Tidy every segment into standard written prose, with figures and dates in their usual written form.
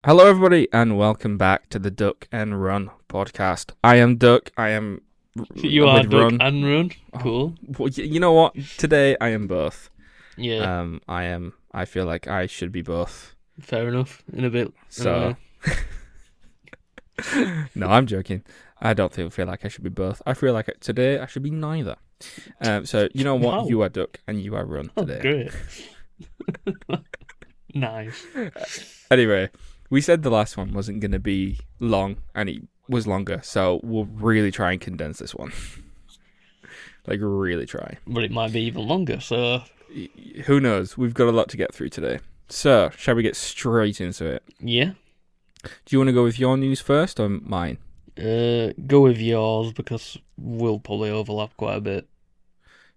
Hello, everybody, and welcome back to the Duck and Run podcast. I am Duck. I am You are with Duck Run. and Run. Oh, Cool. well, you know what? Today I am both. Yeah, I am. I feel like I should be both. fair enough. In a bit. So, no, I'm joking. I don't feel like I should be both. I feel like today I should be neither. So you know what? Wow. You are Duck and you are Run Oh, today. great. Nice. Anyway, we said the last one wasn't going to be long, and it was longer. So we'll really try and condense this one. Like, really try. But it might be even longer, so Who knows? We've got a lot to get through today. So, shall we get straight into it? yeah. Do you want to go with your news first or mine? Go with yours because we'll probably overlap quite a bit.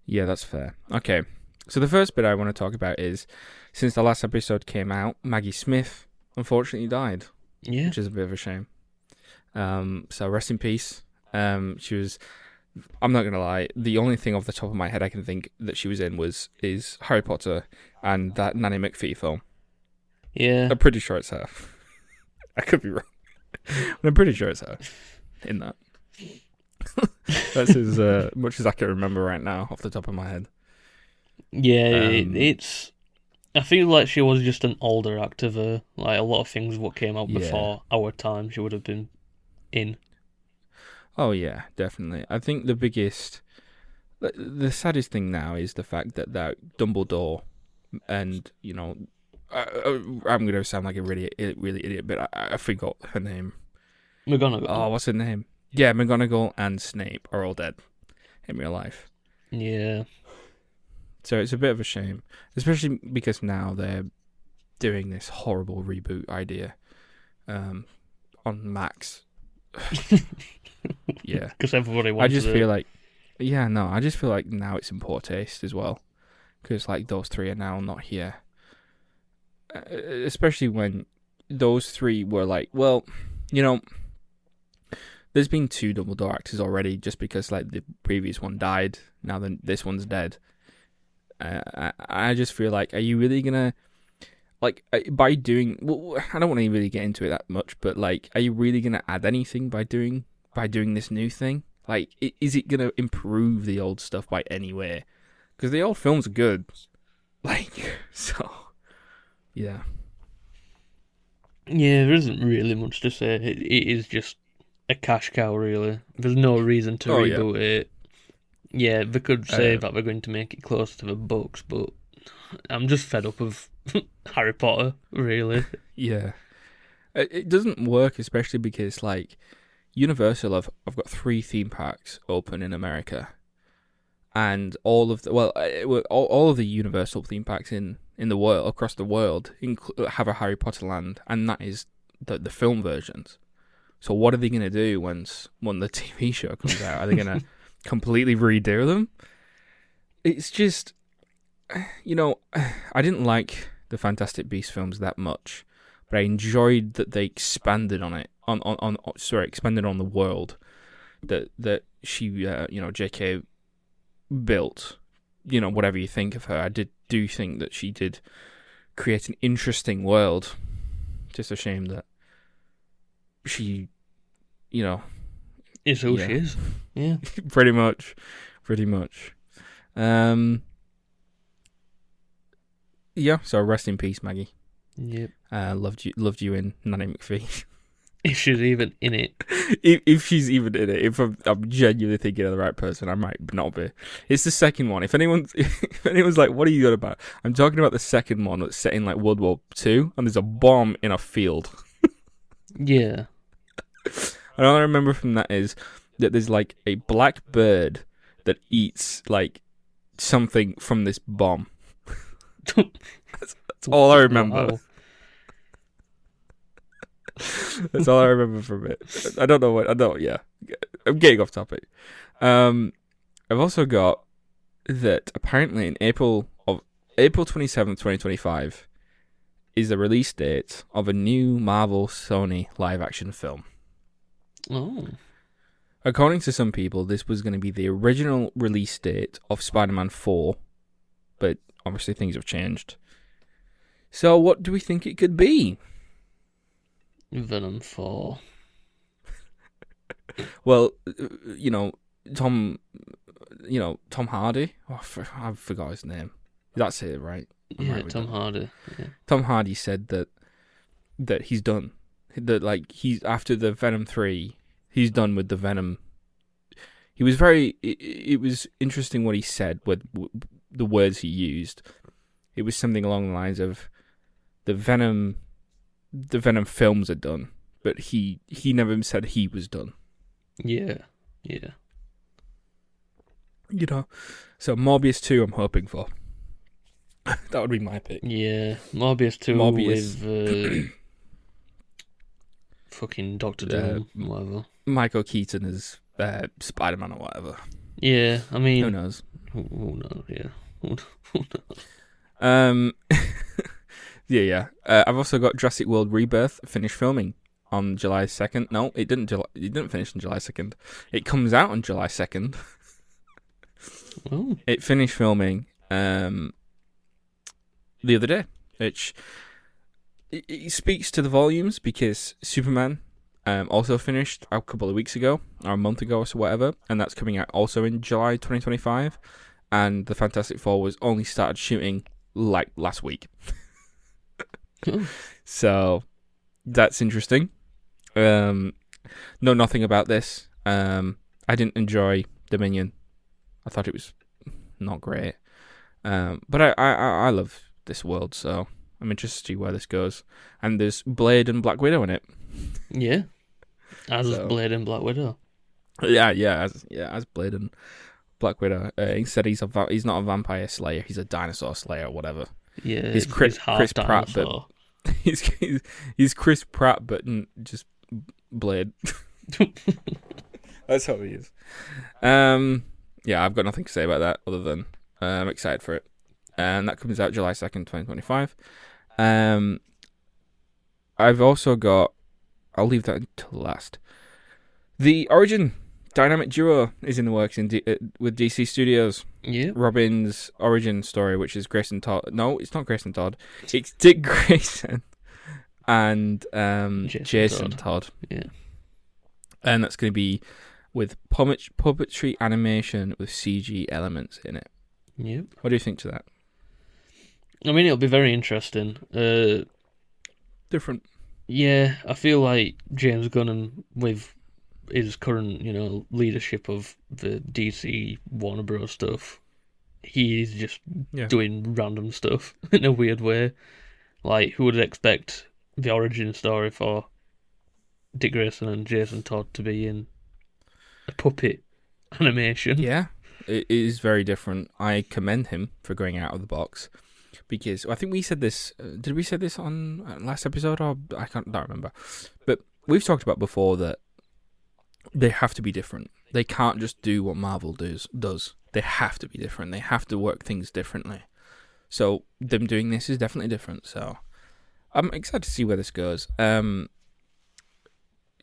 Yeah, that's fair. Okay. So the first bit I want to talk about is, since the last episode came out, Maggie Smith unfortunately died, Yeah. which is a bit of a shame. So rest in peace. She was, I'm not gonna lie, the only thing off the top of my head I can think that she was in is Harry Potter and that Nanny McPhee film. Yeah. I'm pretty sure it's her. I could be wrong, but I'm pretty sure it's her in that. That's as much as I can remember right now off the top of my head. Yeah, Um, it's. I feel like she was just an older actor, though. Like, a lot of things what came out Yeah. before our time, she would have been in. Oh yeah, definitely. I think the saddest thing now is the fact that Dumbledore, and I'm gonna sound like a really idiot, but I forgot her name. McGonagall. Oh, what's her name? Yeah, McGonagall and Snape are all dead in real life. Yeah. So it's a bit of a shame, especially because now they're doing this horrible reboot idea on Max. Yeah. Because everybody I wanted just it. feel like, I just feel like now it's in poor taste as well, because like those three are now not here, especially when those three were like, well, there's been two Dumbledore actors already, just because like the previous one died, now then this one's dead. I just feel like, are you really gonna by doing? Well, I don't want to really get into it that much, but like, are you really gonna add anything by doing this new thing? Like, is it gonna improve the old stuff by any way? Because the old films are good. Like, so, yeah. Yeah, there isn't really much to say. It is just a cash cow, really. There's no reason to Oh yeah. reboot it. Yeah, they could say Uh, that they're going to make it closer to the books, but I'm just fed up of Harry Potter, really. yeah. It doesn't work, especially because like Universal have got 3 theme parks open in America, and all of all of the Universal theme parks in the world, across the world, have a Harry Potter land, and that is the film versions. So what are they gonna do when the TV show comes out? Are they gonna completely redo them? It's just, I didn't like the Fantastic Beasts films that much, but I enjoyed that they expanded on it, expanded on the world that she, J.K. built. Whatever you think of her, I do think that she did create an interesting world. Just a shame that she, Is who yeah. she is. Yeah. pretty much. Yeah. So rest in peace, Maggie. Yep. Loved you in Nanny McPhee. If she's even in it. if she's even in it, if I'm genuinely thinking of the right person, I might not be. It's the second one. If anyone's like, what are you on about? I'm talking about the second one that's set in like World War II, and there's a bomb in a field. Yeah. And all I remember from that is that there's like a black bird that eats like something from this bomb. That's all I remember. Wow. That's all I remember from it. I don't know what. I don't. Yeah, I'm getting off topic. I've also got that apparently in April 27th, 2025, is the release date of a new Marvel Sony live action film. Oh. According to some people, this was going to be the original release date of Spider-Man 4, but obviously things have changed. So what do we think it could be? Venom 4. Well, Tom, Tom Hardy. Oh, I forgot his name. That's it, right? Yeah, Tom Hardy. Yeah. Tom Hardy said that he's done. That he's after the Venom 3, he's done with the Venom. He was it was interesting what he said with the words he used. It was something along the lines of the Venom films are done, but he never said he was done. Yeah. So Morbius 2 I'm hoping for. That would be my pick. Yeah, Morbius 2 with fucking Dr. Doom, whatever. Michael Keaton as Spider-Man or whatever. Yeah, I mean... Who knows? Who knows, yeah. Who knows? Yeah. I've also got Jurassic World Rebirth finished filming on July 2nd. No, it didn't finish on July 2nd. It comes out on July 2nd. Oh. It finished filming the other day, which it speaks to the volumes because Superman also finished a couple of weeks ago, or a month ago or so, whatever, and that's coming out also in July 2025, and the Fantastic Four was only started shooting last week. So that's interesting. Know nothing about this. I didn't enjoy Dominion. I thought it was not great. But I love this world, so I'm interested to see where this goes. And there's Blade and Black Widow in it. Yeah. As Blade and Black Widow. Yeah, as Blade and Black Widow. Instead, he's not a vampire slayer. He's a dinosaur slayer, or whatever. Yeah, he's Chris Pratt, but he's Chris Pratt, but just Blade. That's how he is. Yeah, I've got nothing to say about that other than I'm excited for it. And that comes out July 2nd, 2025. I've also got... I'll leave that until last. The Origin dynamic duo is in the works with DC Studios. Yeah. Robin's origin story, which is Grayson Todd. No, it's not Grayson Todd. It's Dick Grayson and Jason Todd. Yeah. And that's going to be with puppetry animation with CG elements in it. Yep. What do you think to that? I mean, it'll be very interesting. Different. Yeah, I feel like James Gunn, with his current, leadership of the DC Warner Bros. Stuff, he is just doing random stuff in a weird way. Like, who would expect the origin story for Dick Grayson and Jason Todd to be in a puppet animation? Yeah, it is very different. I commend him for going out of the box. Because I think we said this. Did we say this on last episode? Or I don't remember. But we've talked about before that they have to be different. They can't just do what Marvel does. They have to be different. They have to work things differently. So them doing this is definitely different. So I'm excited to see where this goes.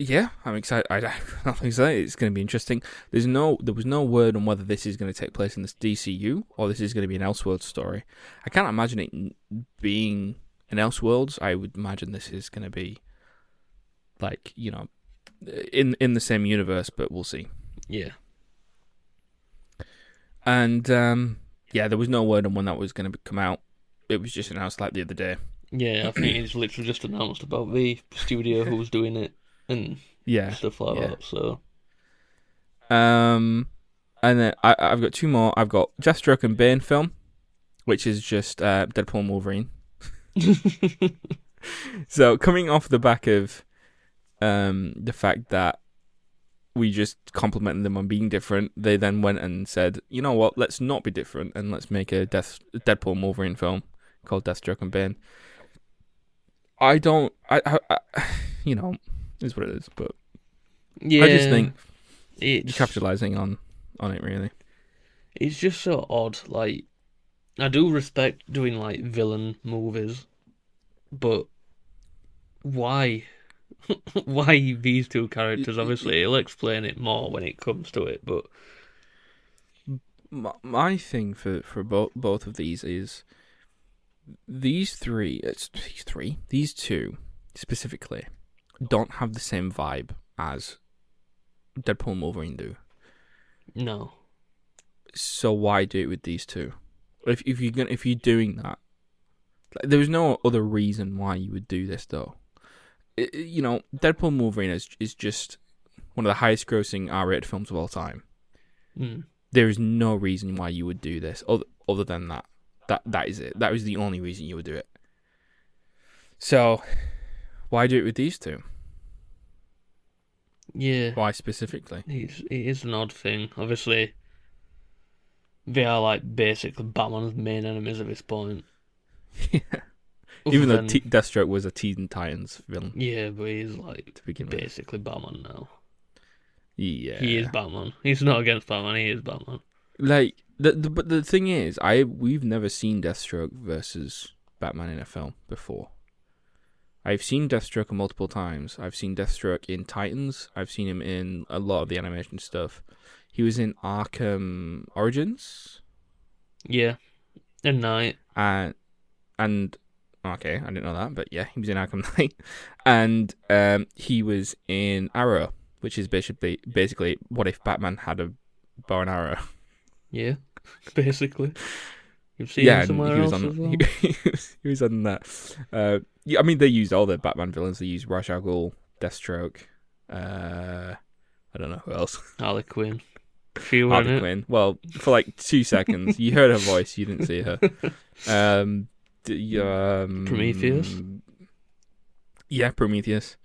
Yeah, I'm excited. I have nothing to say. It's going to be interesting. There was no word on whether this is going to take place in this DCU or this is going to be an Elseworlds story. I can't imagine it being an Elseworlds. I would imagine this is going to be in the same universe, but we'll see. Yeah. And there was no word on when that was going to come out. It was just announced the other day. Yeah, I think it's literally just announced about the studio who was doing it. And stuff like that. So, and then I've got two more. I've got Deathstroke and Bane film, which is just Deadpool and Wolverine. So coming off the back of the fact that we just complimented them on being different, they then went and said, you know what, let's not be different and let's make a Deadpool and Wolverine film called Deathstroke and Bane. Is what it is, but yeah, I just think it's capitalizing on it, really. It's just so odd. Like, I do respect doing villain movies, but why? Why these two characters? Obviously, he'll explain it more when it comes to it. But my thing for both of these is these two specifically. don't have the same vibe as Deadpool and Wolverine do. No. So why do it with these two? If you're doing that, there's no other reason why you would do this though. Deadpool and Wolverine is just one of the highest grossing R-rated films of all time. There is no reason why you would do this other than that. That is it. That was the only reason you would do it. So, why do it with these two? Yeah. Why specifically? It is an odd thing. Obviously, they are like basically Batman's main enemies at this point. Yeah. Even though Deathstroke was a Teen Titans villain. Yeah, but he's like basically Batman now. Yeah. He is Batman. He's not against Batman, he is Batman. Like, but the thing is, we've never seen Deathstroke versus Batman in a film before. I've seen Deathstroke multiple times. I've seen Deathstroke in Titans. I've seen him in a lot of the animation stuff. He was in Arkham Origins. Yeah. At night. And okay, I didn't know that, but yeah, he was in Arkham Knight. And he was in Arrow, which is basically what if Batman had a bow and arrow. Yeah, basically. You've seen him somewhere else as well? He was on that. I mean, they used all the Batman villains. They used Ra's al Ghul, Deathstroke. I don't know who else. Harley Quinn. Harley Quinn. Well, for like 2 seconds, you heard her voice. You didn't see her. Prometheus. Yeah, Prometheus.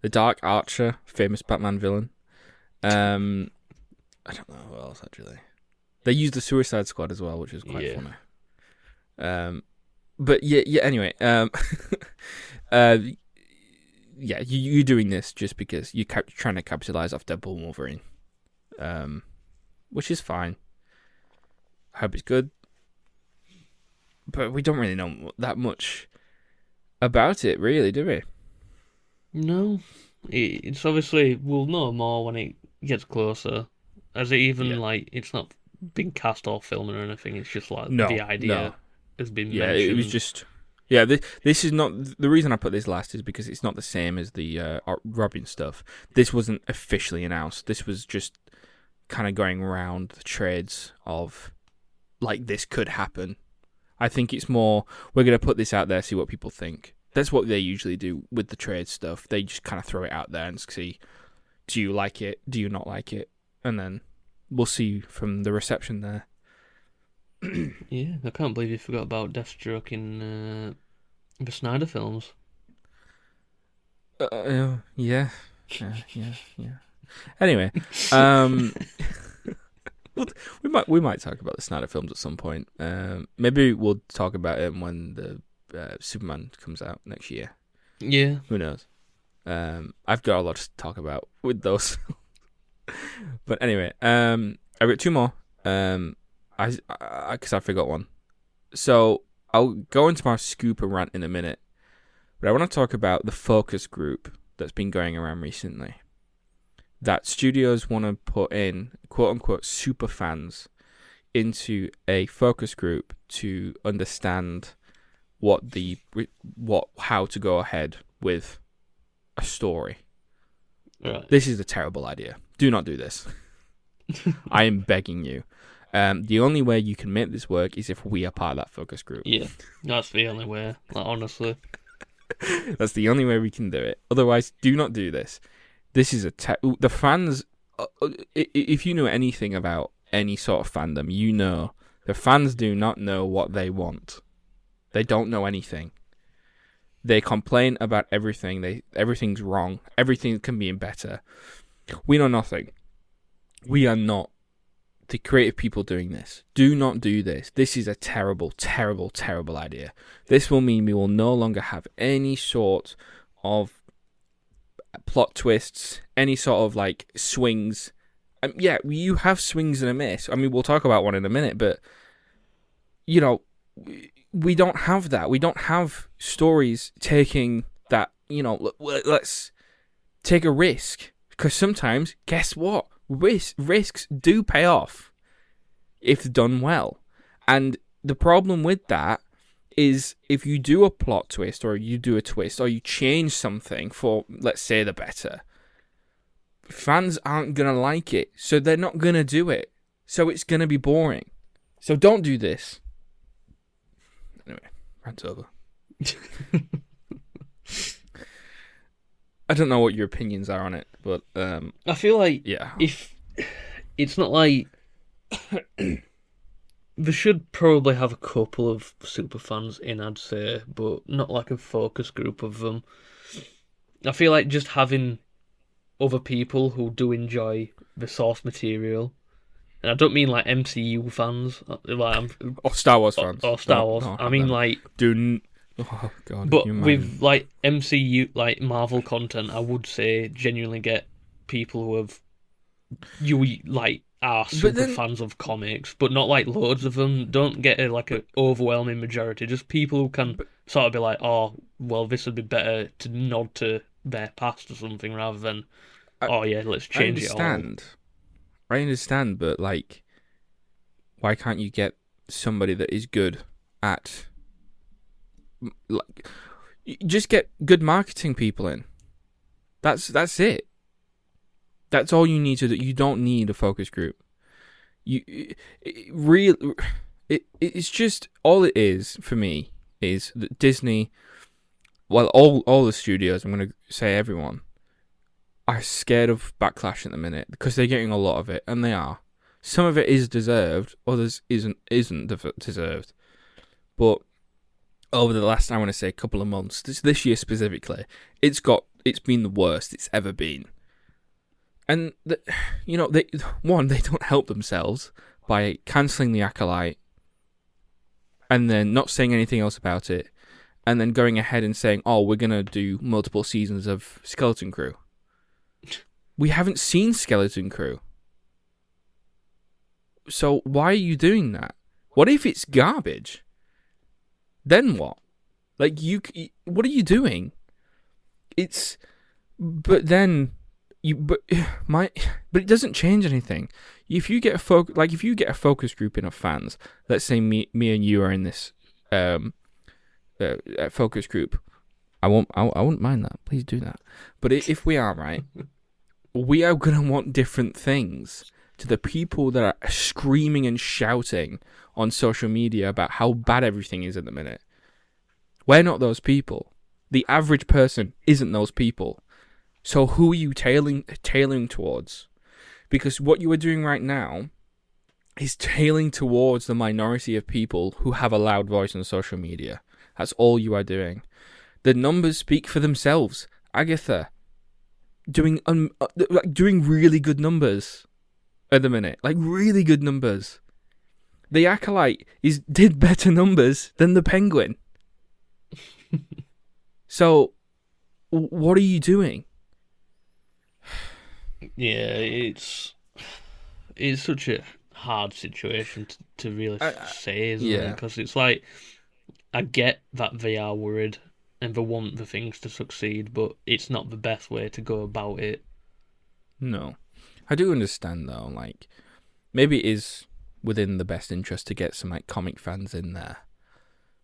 The Dark Archer, famous Batman villain. I don't know who else actually. They used the Suicide Squad as well, which is quite funny. But yeah. Anyway, yeah, you're doing this just because you're trying to capitalize off Deadpool and Wolverine, which is fine. I hope it's good, but we don't really know that much about it, really, do we? No, it's obviously we'll know more when it gets closer. As it even like it's not been cast or filming or anything. It's just like the idea has been mentioned. It was just this is not the reason I put this last is because it's not the same as the Robin stuff. This wasn't officially announced. This was just kind of going around the trades of like this could happen. I think it's more we're going to put this out there, see what people think. That's what they usually do with the trade stuff. They just kind of throw it out there and see, do you like it? Do you not like it? And then we'll see from the reception there. Yeah, I can't believe you forgot about Deathstroke in the Snyder films. Yeah. Anyway, we might talk about the Snyder films at some point. Maybe we'll talk about it when the Superman comes out next year. Yeah. Who knows? I've got a lot to talk about with those. But anyway, I've got two more. Because I forgot one. So I'll go into my scoop and rant in a minute. But I want to talk about the focus group that's been going around recently. That studios want to put in quote unquote super fans into a focus group to understand how to go ahead with a story. Right. This is a terrible idea. Do not do this. I am begging you. The only way you can make this work is if we are part of that focus group. Yeah, that's the only way. Like, honestly, that's the only way we can do it. Otherwise, do not do this. This is the fans. If you know anything about any sort of fandom, you know the fans do not know what they want. They don't know anything. They complain about everything. Everything's wrong. Everything can be better. We know nothing. We are not the creative people doing this. Do not do this. This is a terrible, terrible, terrible idea. This will mean we will no longer have any sort of plot twists, any sort of like swings. Yeah, you have swings and a miss. I mean, we'll talk about one in a minute, but you know, we don't have that. We don't have stories taking that, you know, let's take a risk. Because sometimes, guess what? Risks do pay off if done well. And the problem with that is if you do a plot twist or you do a twist or you change something for, let's say, the better, fans aren't going to like it, so they're not going to do it. So it's going to be boring. So don't do this. Anyway, rant over. I don't know what your opinions are on it, but I feel like yeah, if it's not like they should probably have a couple of super fans in, I'd say, but not like a focus group of them. I feel like just having other people who do enjoy the source material, and I don't mean like MCU fans, or Star Wars fans, or Star Wars. I mean them. like Oh God! But with like MCU, like Marvel content, I would say genuinely get people who have are super fans of comics, but not like loads of them. Don't get an overwhelming majority. Just people who can sort of be like, oh, well, this would be better to nod to their past or something, rather than, let's change it all. I understand, but like, why can't you get somebody that is good at, like, just get good marketing people in? That's it. That's all you need to do. You don't need a focus group. It's just, all it is for me is that Disney, well, all the studios, I'm going to say everyone, are scared of backlash at the minute because they're getting a lot of it, and they are. Some of it is deserved, others isn't deserved. But over the last, I want to say, couple of months, this year specifically, it's been the worst it's ever been. And, they don't help themselves by cancelling the Acolyte and then not saying anything else about it, and then going ahead and saying, oh, we're going to do multiple seasons of Skeleton Crew. We haven't seen Skeleton Crew. So why are you doing that? What if it's garbage? Then what? Like, what are you doing? But it doesn't change anything. If you get a focus group in of fans, let's say me and you are in this focus group, I wouldn't mind that. Please do that. But if we are, right, we are gonna want different things to the people that are screaming and shouting on social media about how bad everything is at the minute. We're not those people. The average person isn't those people. So who are you tailing towards? Because what you are doing right now is tailing towards the minority of people who have a loud voice on social media. That's all you are doing. The numbers speak for themselves. Agatha, doing really good numbers at the minute, like really good numbers. The Acolyte did better numbers than the Penguin. So, what are you doing? Yeah, it's such a hard situation to really say, isn't it? Because it's like, I get that they are worried and they want the things to succeed, but it's not the best way to go about it. No. I do understand, though, like, maybe it is within the best interest to get some, like, comic fans in there.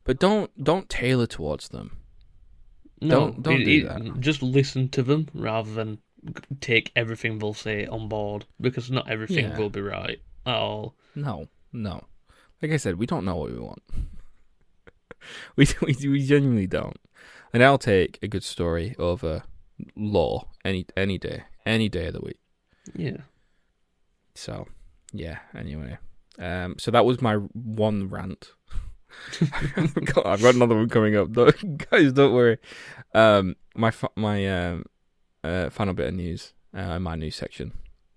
But don't tailor towards them. No, don't do that. Just listen to them rather than take everything they'll say on board, because not everything will be right at all. No. Like I said, we don't know what we want. we genuinely don't. And I'll take a good story over law any day of the week. Yeah. So, yeah. Anyway, so that was my one rant. I've got another one coming up. Guys, don't worry. My final bit of news in my news section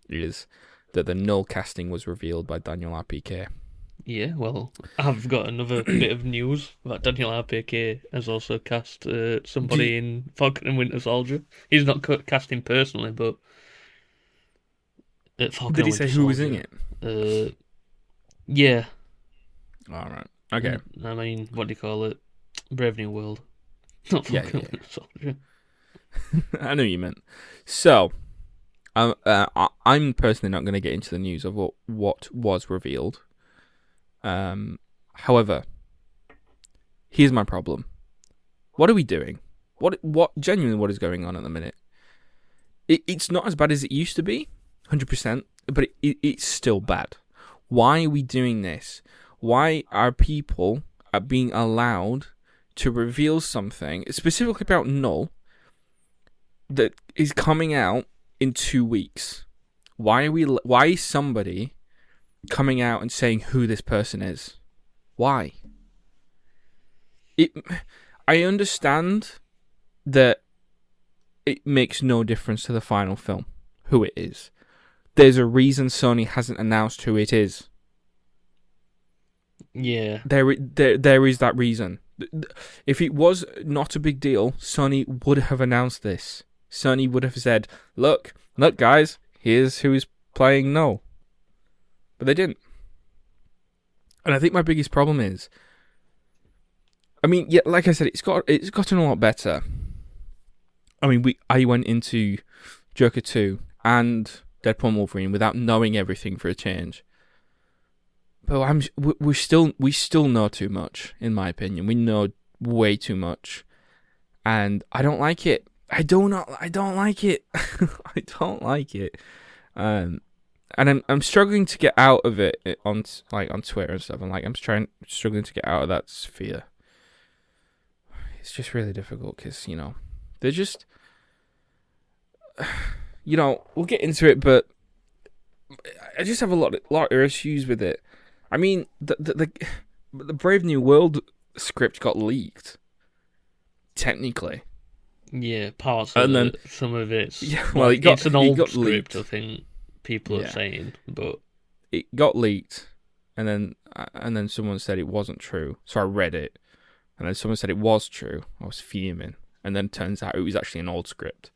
is that the null casting was revealed by Daniel RPK. Yeah, well, I've got another bit of news that Daniel RPK has also cast somebody in Falcon and Winter Soldier. He's not casting personally, but Falcon Did he say who was in it? Yeah. All right. Okay. I mean, what do you call it? Brave New World. Not Falcon and Winter Soldier. I knew you meant. So, I'm personally not going to get into the news of what was revealed. However, Here's my problem. What are we doing? What genuinely what is going on at the minute? It's not as bad as it used to be, 100%, but it's still bad. Why are we doing this? Why are people being allowed to reveal something, specifically about Null, that is coming out in 2 weeks? Why is somebody coming out and saying who this person is? Why? I understand that it makes no difference to the final film who it is. There's a reason Sony hasn't announced who it is. Yeah. There is that reason. If it was not a big deal, Sony would have announced this. Sony would have said, look guys, here's who is playing Null. But they didn't. And I think my biggest problem is, I mean, yeah, like I said, it's gotten a lot better. I mean, I went into Joker 2 and Deadpool and Wolverine without knowing everything for a change. But we still know too much, in my opinion. We know way too much, and I don't like it. I don't like it. I don't like it. And I'm struggling to get out of it on Twitter and stuff. And I'm struggling to get out of that sphere. It's just really difficult because they're just, we'll get into it, but I just have a lot of issues with it. I mean, the Brave New World script got leaked, technically. Yeah, parts of it. Some of it's... Yeah, well, it's an old script, leaked. I think people are saying, but... It got leaked, and then someone said it wasn't true, so I read it, and then someone said it was true. I was fuming, and then it turns out it was actually an old script,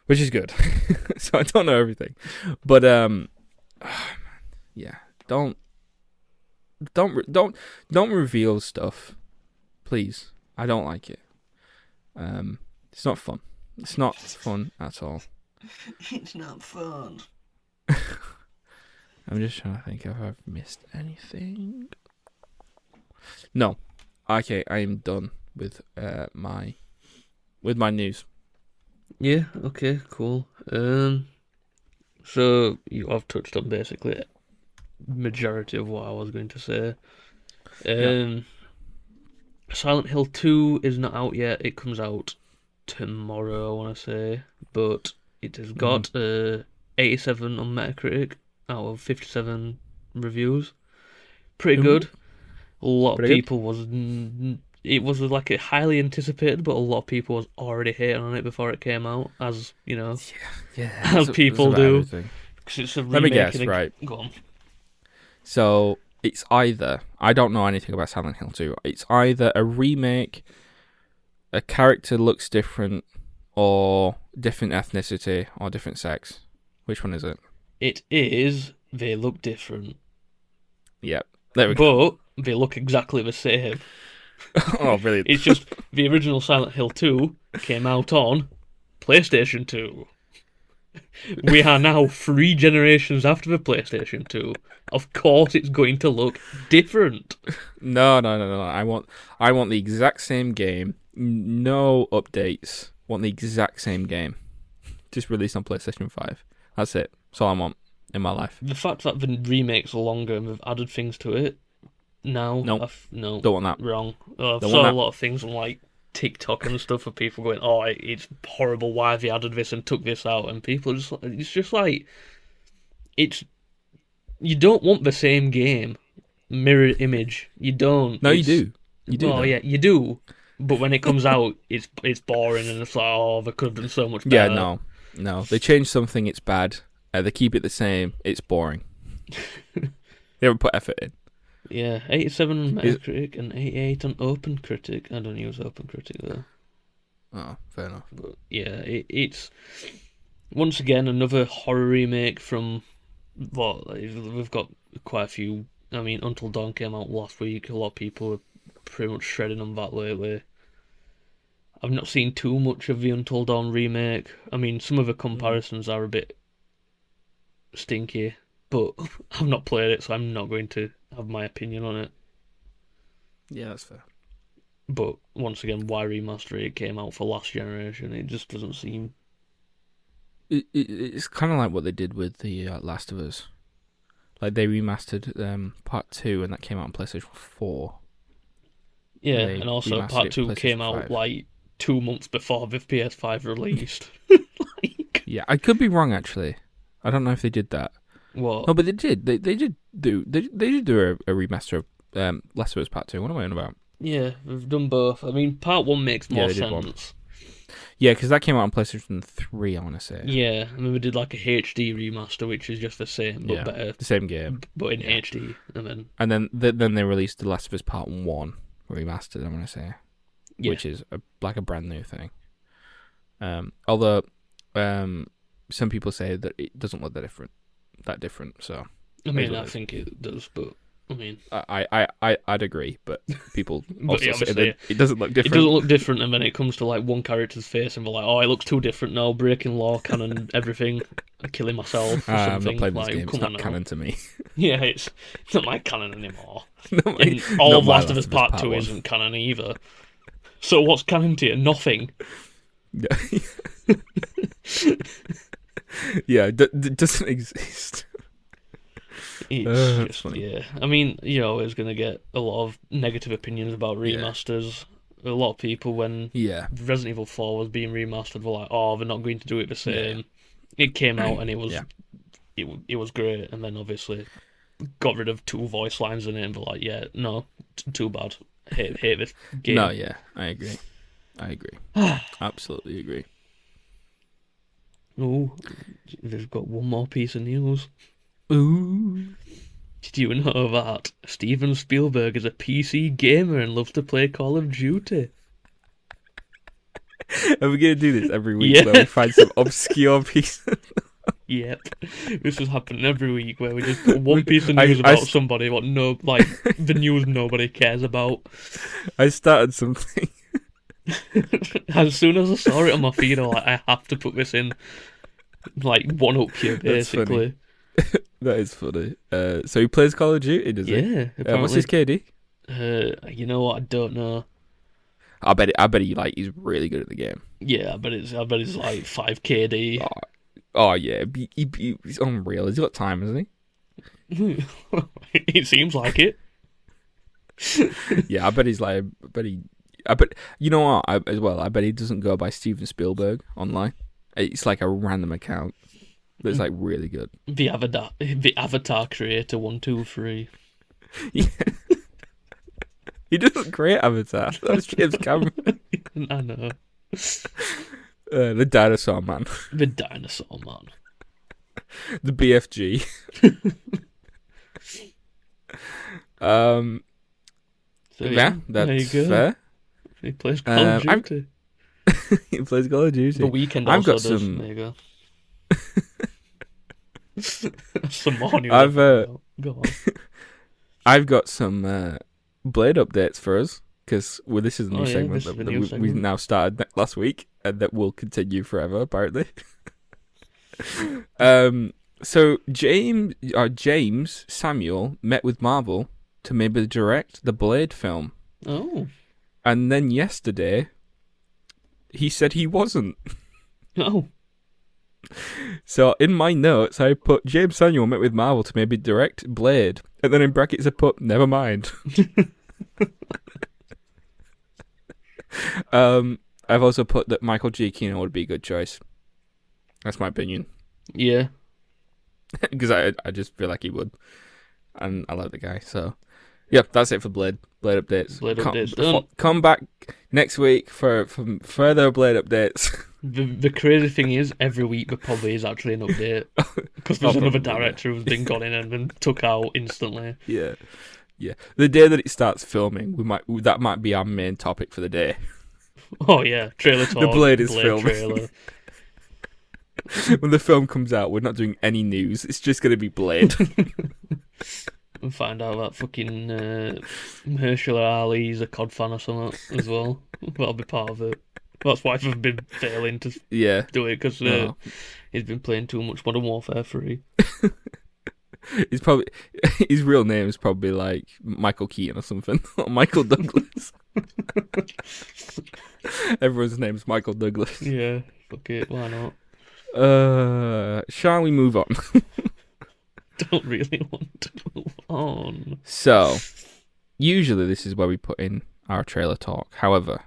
which is good. So I don't know everything, but yeah, don't reveal stuff, please. I don't like it. It's not fun. It's not fun at all. It's not fun. I'm just trying to think if I've missed anything. No. Okay, I am done with my news. Yeah, okay, cool. So I've touched on basically majority of what I was going to say. Silent Hill 2 is not out yet. It comes out tomorrow, I want to say, but it has got 87 on Metacritic out of 57 reviews. Pretty good. A lot of people it was like a highly anticipated, but a lot of people was already hating on it before it came out, as as people do. Because it's a remake. Let me guess, right? Go on. So it's either, I don't know anything about Silent Hill 2. It's either a remake, a character looks different, or different ethnicity or different sex. Which one is it? It is. They look different. Yep. There we go. But they look exactly the same. Oh, brilliant. It's just the original Silent Hill 2 came out on PlayStation 2. We are now 3 generations after the PlayStation 2. Of course it's going to look different. No. I want the exact same game. No updates. I want the exact same game. Just released on PlayStation 5. That's it. That's all I want in my life. The fact that the remakes are longer and they've added things to it, no, no, don't want that. Wrong. I saw a lot of things on TikTok and stuff of people going, "Oh, it's horrible. Why have you added this and took this out?" And people it's just like, you don't want the same game, mirror image. You don't. No, you do. You do. Oh yeah, you do. But when it comes out, it's boring and it's like, oh, they could have done so much better. Yeah, no. They change something, it's bad. They keep it the same, it's boring. They haven't put effort in. Yeah, 87 on Metacritic and 88 on OpenCritic. I don't use OpenCritic though. Oh, fair enough. But yeah, it's once again another horror remake from we've got quite a few. I mean, Until Dawn came out last week. A lot of people are pretty much shredding on that lately. I've not seen too much of the Until Dawn remake. I mean, some of the comparisons are a bit stinky, but I've not played it, so I'm not going to have my opinion on it. Yeah, that's fair. But once again, why remaster it? It came out for last generation. It just doesn't seem. It's kind of like what they did with the Last of Us. Like they remastered Part 2, and that came out on PlayStation 4. Yeah, and also Part 2 came out 5. like 2 months before the PS5 released. Yeah, I could be wrong actually. I don't know if they did that. What? No, but they did. They did do a remaster of Last of Us Part 2. What am I on about? Yeah, they've done both. I mean, Part 1 makes more they did one. sense. Yeah, because that came out on PlayStation 3, I want to say. Yeah, I mean, we did like a HD remaster, which is just the same, but better. The same game. But in HD. And then they released The Last of Us Part 1 remastered, I want to say. Yeah. Which is like a brand new thing. Although some people say that it doesn't look that different, so... I mean, I think it does, but... I mean, I'd agree, but people also yeah, say that it doesn't look different. It doesn't look different, and then it comes to like one character's face, and we're like, "Oh, it looks too different now, breaking law, canon, everything, killing myself." Or I'm something. not playing like, this game. It's not canon to me. Yeah, it's not my canon anymore. All of Last of Us Part 2 isn't canon either. So what's canon to you? Nothing. Yeah, it doesn't exist. It's just, funny. Yeah. I mean, you're always going to get a lot of negative opinions about remasters. Yeah. A lot of people, when Resident Evil 4 was being remastered, were like, "Oh, they're not going to do it the same." Yeah. It came out and it was, it was great, and then obviously got rid of 2 voice lines in it, and were like, "Yeah, no, too bad. Hate this game." No, yeah, I agree. Absolutely agree. Oh, they've got one more piece of news. Ooh. Did you know that Steven Spielberg is a PC gamer and loves to play Call of Duty? Are we going to do this every week where we find some obscure piece? Yep. This is happening every week where we just put one piece of news about somebody what the news nobody cares about. I started something. As soon as I saw it on my feed, I was like, I have to put this in. Like, one up here, basically. That is funny. So he plays Call of Duty, does he? Yeah. What's his KD? You know what? I don't know. I bet he's really good at the game. Yeah, I bet it's like 5 KD. Oh yeah, he's unreal. He's got time, hasn't he? It seems like it. Yeah, I bet you know what? I bet he doesn't go by Steven Spielberg online. It's like a random account that's like really good. The Avatar creator 123. Yeah. He doesn't create Avatar. That's James Cameron. I know. The dinosaur man. The dinosaur man. The BFG. So, yeah, that's fair. He plays Call of Duty. He plays Call of Duty. The Weekend I've also got does. some... There you go. Some more news. Go on. I've got some Blade updates for us, because this is a new segment that we now started last week, and that will continue forever, apparently. So James Samuel met with Marvel to maybe direct the Blade film. Oh. And then yesterday, he said he wasn't. Oh. So in my notes, I put James Samuel met with Marvel to maybe direct Blade, and then in brackets I put never mind. I've also put that Michael Giacchino would be a good choice. That's my opinion. Yeah. Because I just feel like he would, and I love the guy. So, yeah, that's it for Blade updates. Come back next week for further Blade updates. The crazy thing is, every week there probably is actually an update, because there's another director who's been gone in and been took out instantly. Yeah. The day that it starts filming, that might be our main topic for the day. Oh yeah, trailer talk. The Blade is filming. Trailer. When the film comes out, we're not doing any news. It's just going to be Blade. And find out that fucking Mahershala Ali's a COD fan or something as well. That'll be part of it. That's why I've been failing to do it, because he's been playing too much Modern Warfare 3. His real name is probably like Michael Keaton or something, or Michael Douglas. Everyone's name's Michael Douglas. Yeah, fuck it, why not? Shall we move on? Don't really want to move on. So, usually this is where we put in our trailer talk. However,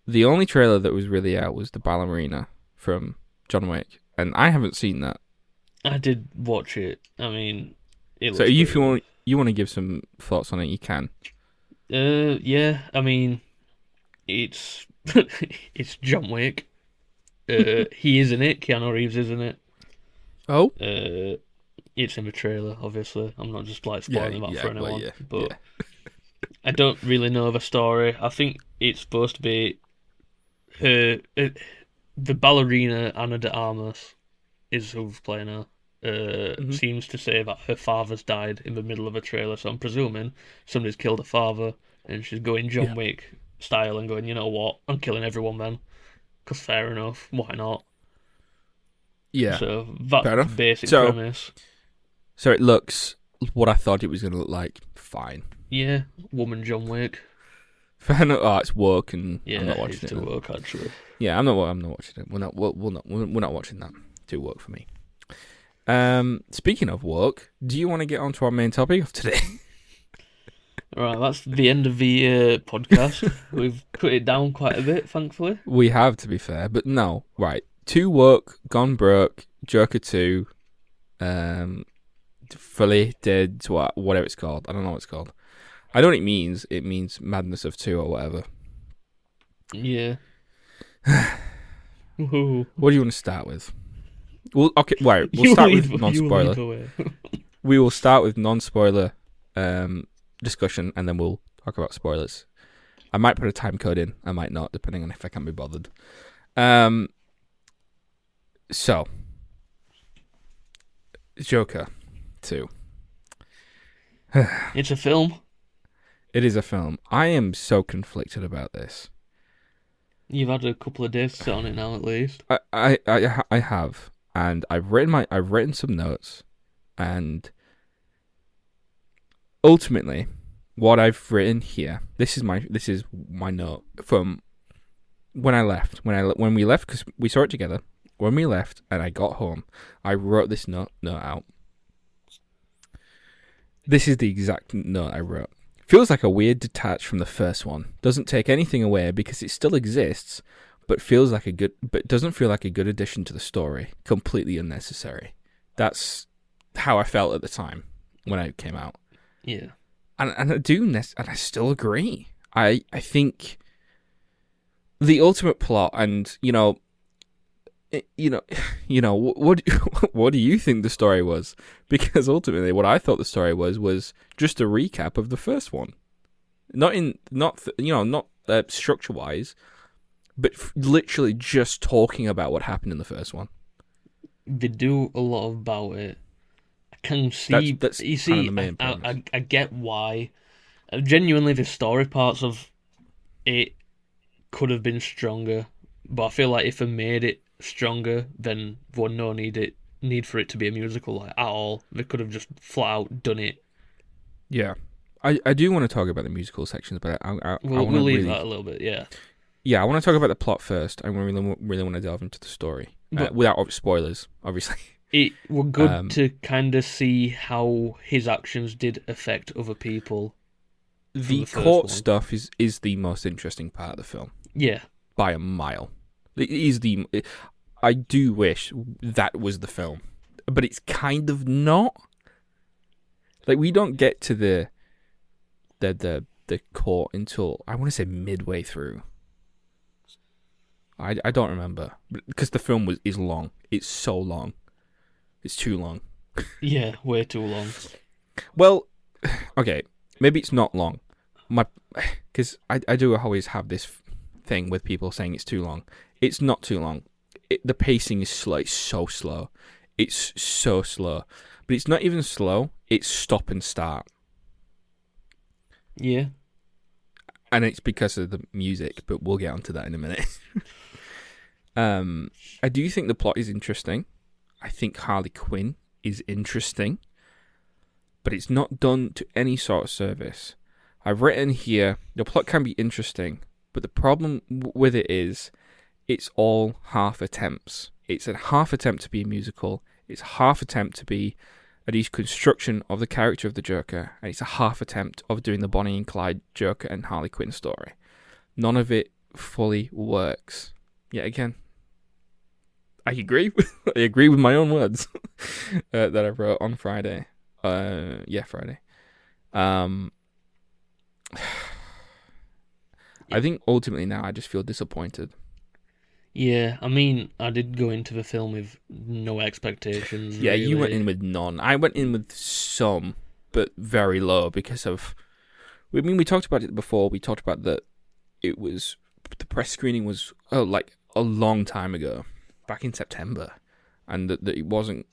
the only trailer that was really out was the ballerina from John Wick, and I haven't seen that. I did watch it. I mean, so if you want to give some thoughts on it, you can. Yeah. I mean, it's it's John Wick. He is in it. Keanu Reeves is in it. Oh. It's in the trailer. Obviously, I'm not just like spoiling that for anyone. Well, but I don't really know the story. I think it's supposed to be her. The ballerina Anna de Armas is who's playing her. Seems to say that her father's died in the middle of a trailer, so I'm presuming somebody's killed her father, and she's going John Wick style and going, you know what, I'm killing everyone then, because fair enough, why not? Yeah. So that's the basic premise. So it looks what I thought it was going to look like. Fine. Yeah, woman John Wick. Fair enough. Oh, it's work, and yeah, I'm not watching it. Too work actually. Yeah, I'm not watching it. We're not watching that. Too work for me. Speaking of work, do you want to get on to our main topic of today? Right, that's the end of the podcast. We've cut it down quite a bit, thankfully. We have, to be fair, but no. Right, 2 Work, Gone Broke, Joker 2, Folie, Dead, whatever it's called. I don't know what it's called. I know what it means. It means Madness of 2 or whatever. Yeah. What do you want to start with? We'll start with non-spoiler. We will start with non-spoiler discussion, and then we'll talk about spoilers. I might put a time code in. I might not, depending on if I can be bothered. So, Joker 2. It's a film. It is a film. I am so conflicted about this. You've had a couple of days to sit on it now, at least. I have, and I've written some notes, and ultimately, what I've written here. This is my note from when I left. When we left, because we saw it together. When we left, and I got home, I wrote this note out. This is the exact note I wrote. Feels like a weird detach from the first one. Doesn't take anything away because it still exists, but doesn't feel like a good addition to the story. Completely unnecessary. That's how I felt at the time when it came out. Yeah. And I still agree. I think the ultimate plot, and what do you think the story was? Because ultimately, what I thought the story was just a recap of the first one, not structure wise, but literally just talking about what happened in the first one. They do a lot about it. I can see. That's you see, kind of the main premise. I get why. Genuinely, the story parts of it could have been stronger, but I feel like if they made it stronger, then there was no need for it to be a musical at all. They could have just flat out done it. Yeah, I do want to talk about the musical sections, but we'll leave that a little bit. Yeah, I want to talk about the plot first. I really want to delve into the story without spoilers, obviously. It was good to kind of see how his actions did affect other people. The court stuff is the most interesting part of the film. Yeah, by a mile. I do wish that was the film, but it's kind of not. Like, we don't get to the court until, I want to say, midway through. I don't remember, because the film is long. It's so long. It's too long. Yeah, way too long. Well, okay, maybe it's not long. Because I do always have this thing with people saying it's too long. It's not too long. The pacing is slow. It's so slow. It's so slow. But it's not even slow. It's stop and start. Yeah. And it's because of the music, but we'll get onto that in a minute. I do think the plot is interesting. I think Harley Quinn is interesting. But it's not done to any sort of service. I've written here, the plot can be interesting, but the problem with it is it's all half attempts. It's a half attempt to be a musical. It's a half attempt to be a deconstruction of the character of the Joker, and it's a half attempt of doing the Bonnie and Clyde Joker and Harley Quinn story. None of it fully works. Yet again, I agree. I agree with my own words that I wrote on Friday. Friday. I think ultimately now I just feel disappointed. Yeah, I mean, I did go into the film with no expectations. Yeah, really. You went in with none. I went in with some, but very low because of... I mean, we talked about it before. We talked about that it was... The press screening was, like, a long time ago. Back in September. And that it wasn't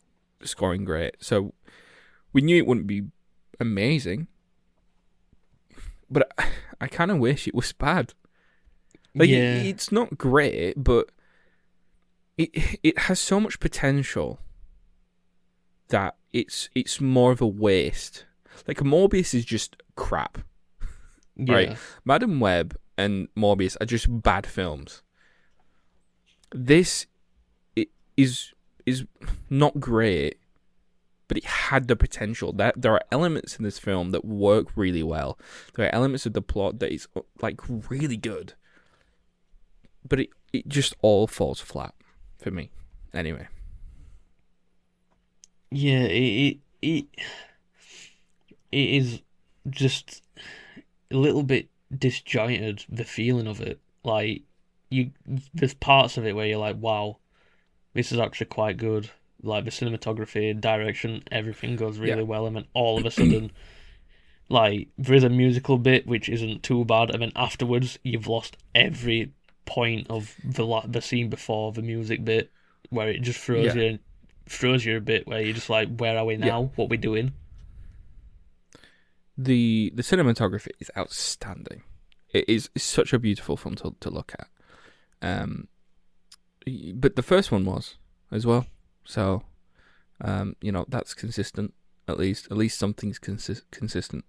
scoring great. So, we knew it wouldn't be amazing. But I kind of wish it was bad. Like, yeah. It's not great, but it has so much potential that it's more of a waste. Like, Morbius is just crap. Yeah. Right? Madam Web and Morbius are just bad films. This is not great, but it had the potential. That there are elements in this film that work really well. There are elements of the plot that is, like, really good. But it just all falls flat for me. Anyway. Yeah, it is just a little bit disjointed, the feeling of it. Like, there's parts of it where you're like, wow, this is actually quite good. Like, the cinematography, direction, everything goes really well, and then all of a sudden, like, there is a musical bit which isn't too bad, and then afterwards, you've lost every point of the scene before the music bit, where it just throws you a bit where you're just like, where are we now? What are we doing? The cinematography is outstanding. It is such a beautiful film to look at. But the first one was as well. So, that's consistent. At least something's consistent.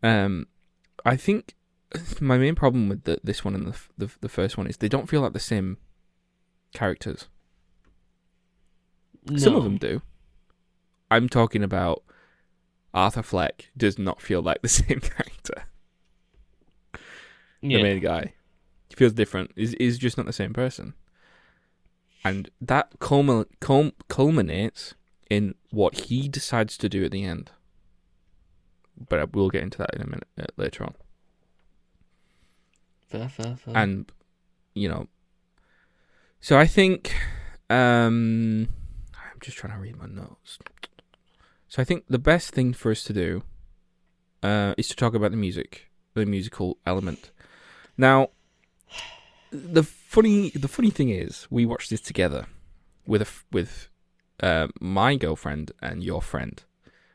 I think my main problem with this one and the first one is they don't feel like the same characters. No. Some of them do. I'm talking about Arthur Fleck does not feel like the same character. The main guy. He feels different. He's just not the same person. And that culminates in what he decides to do at the end. But we'll get into that in a minute later on. Fair. And, so I think, I'm just trying to read my notes. So I think the best thing for us to do is to talk about the musical element. Now, the funny thing is, we watched this together with my girlfriend and your friend.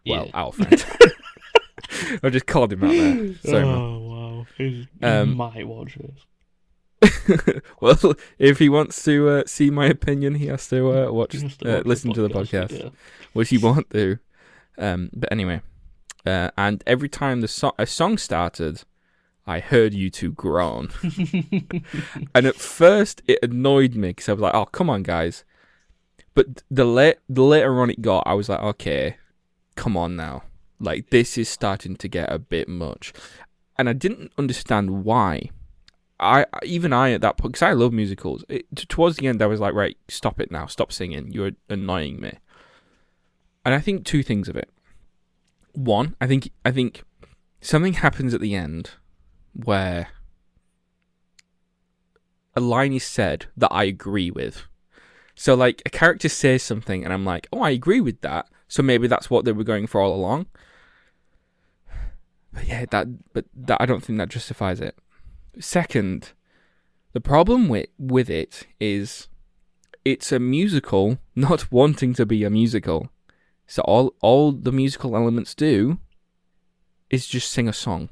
Well, our friend. I just called him out there. Sorry, man. Wow. He might watch this. Well, if he wants to see my opinion, he has to listen to the podcast, which he won't do. But anyway, and every time a song started, I heard you two groan. And at first, it annoyed me because I was like, "Oh, come on, guys!" But the later on it got, I was like, "Okay, come on now." Like, this is starting to get a bit much. And I didn't understand why. I at that point, because I love musicals, towards the end I was like, right, stop it now. Stop singing. You're annoying me. And I think two things of it. One, I think something happens at the end where a line is said that I agree with. So, like, a character says something and I'm like, oh, I agree with that. So maybe that's what they were going for all along. But yeah, that I don't think that justifies it. Second, the problem with it is it's a musical not wanting to be a musical. So all the musical elements do is just sing a song.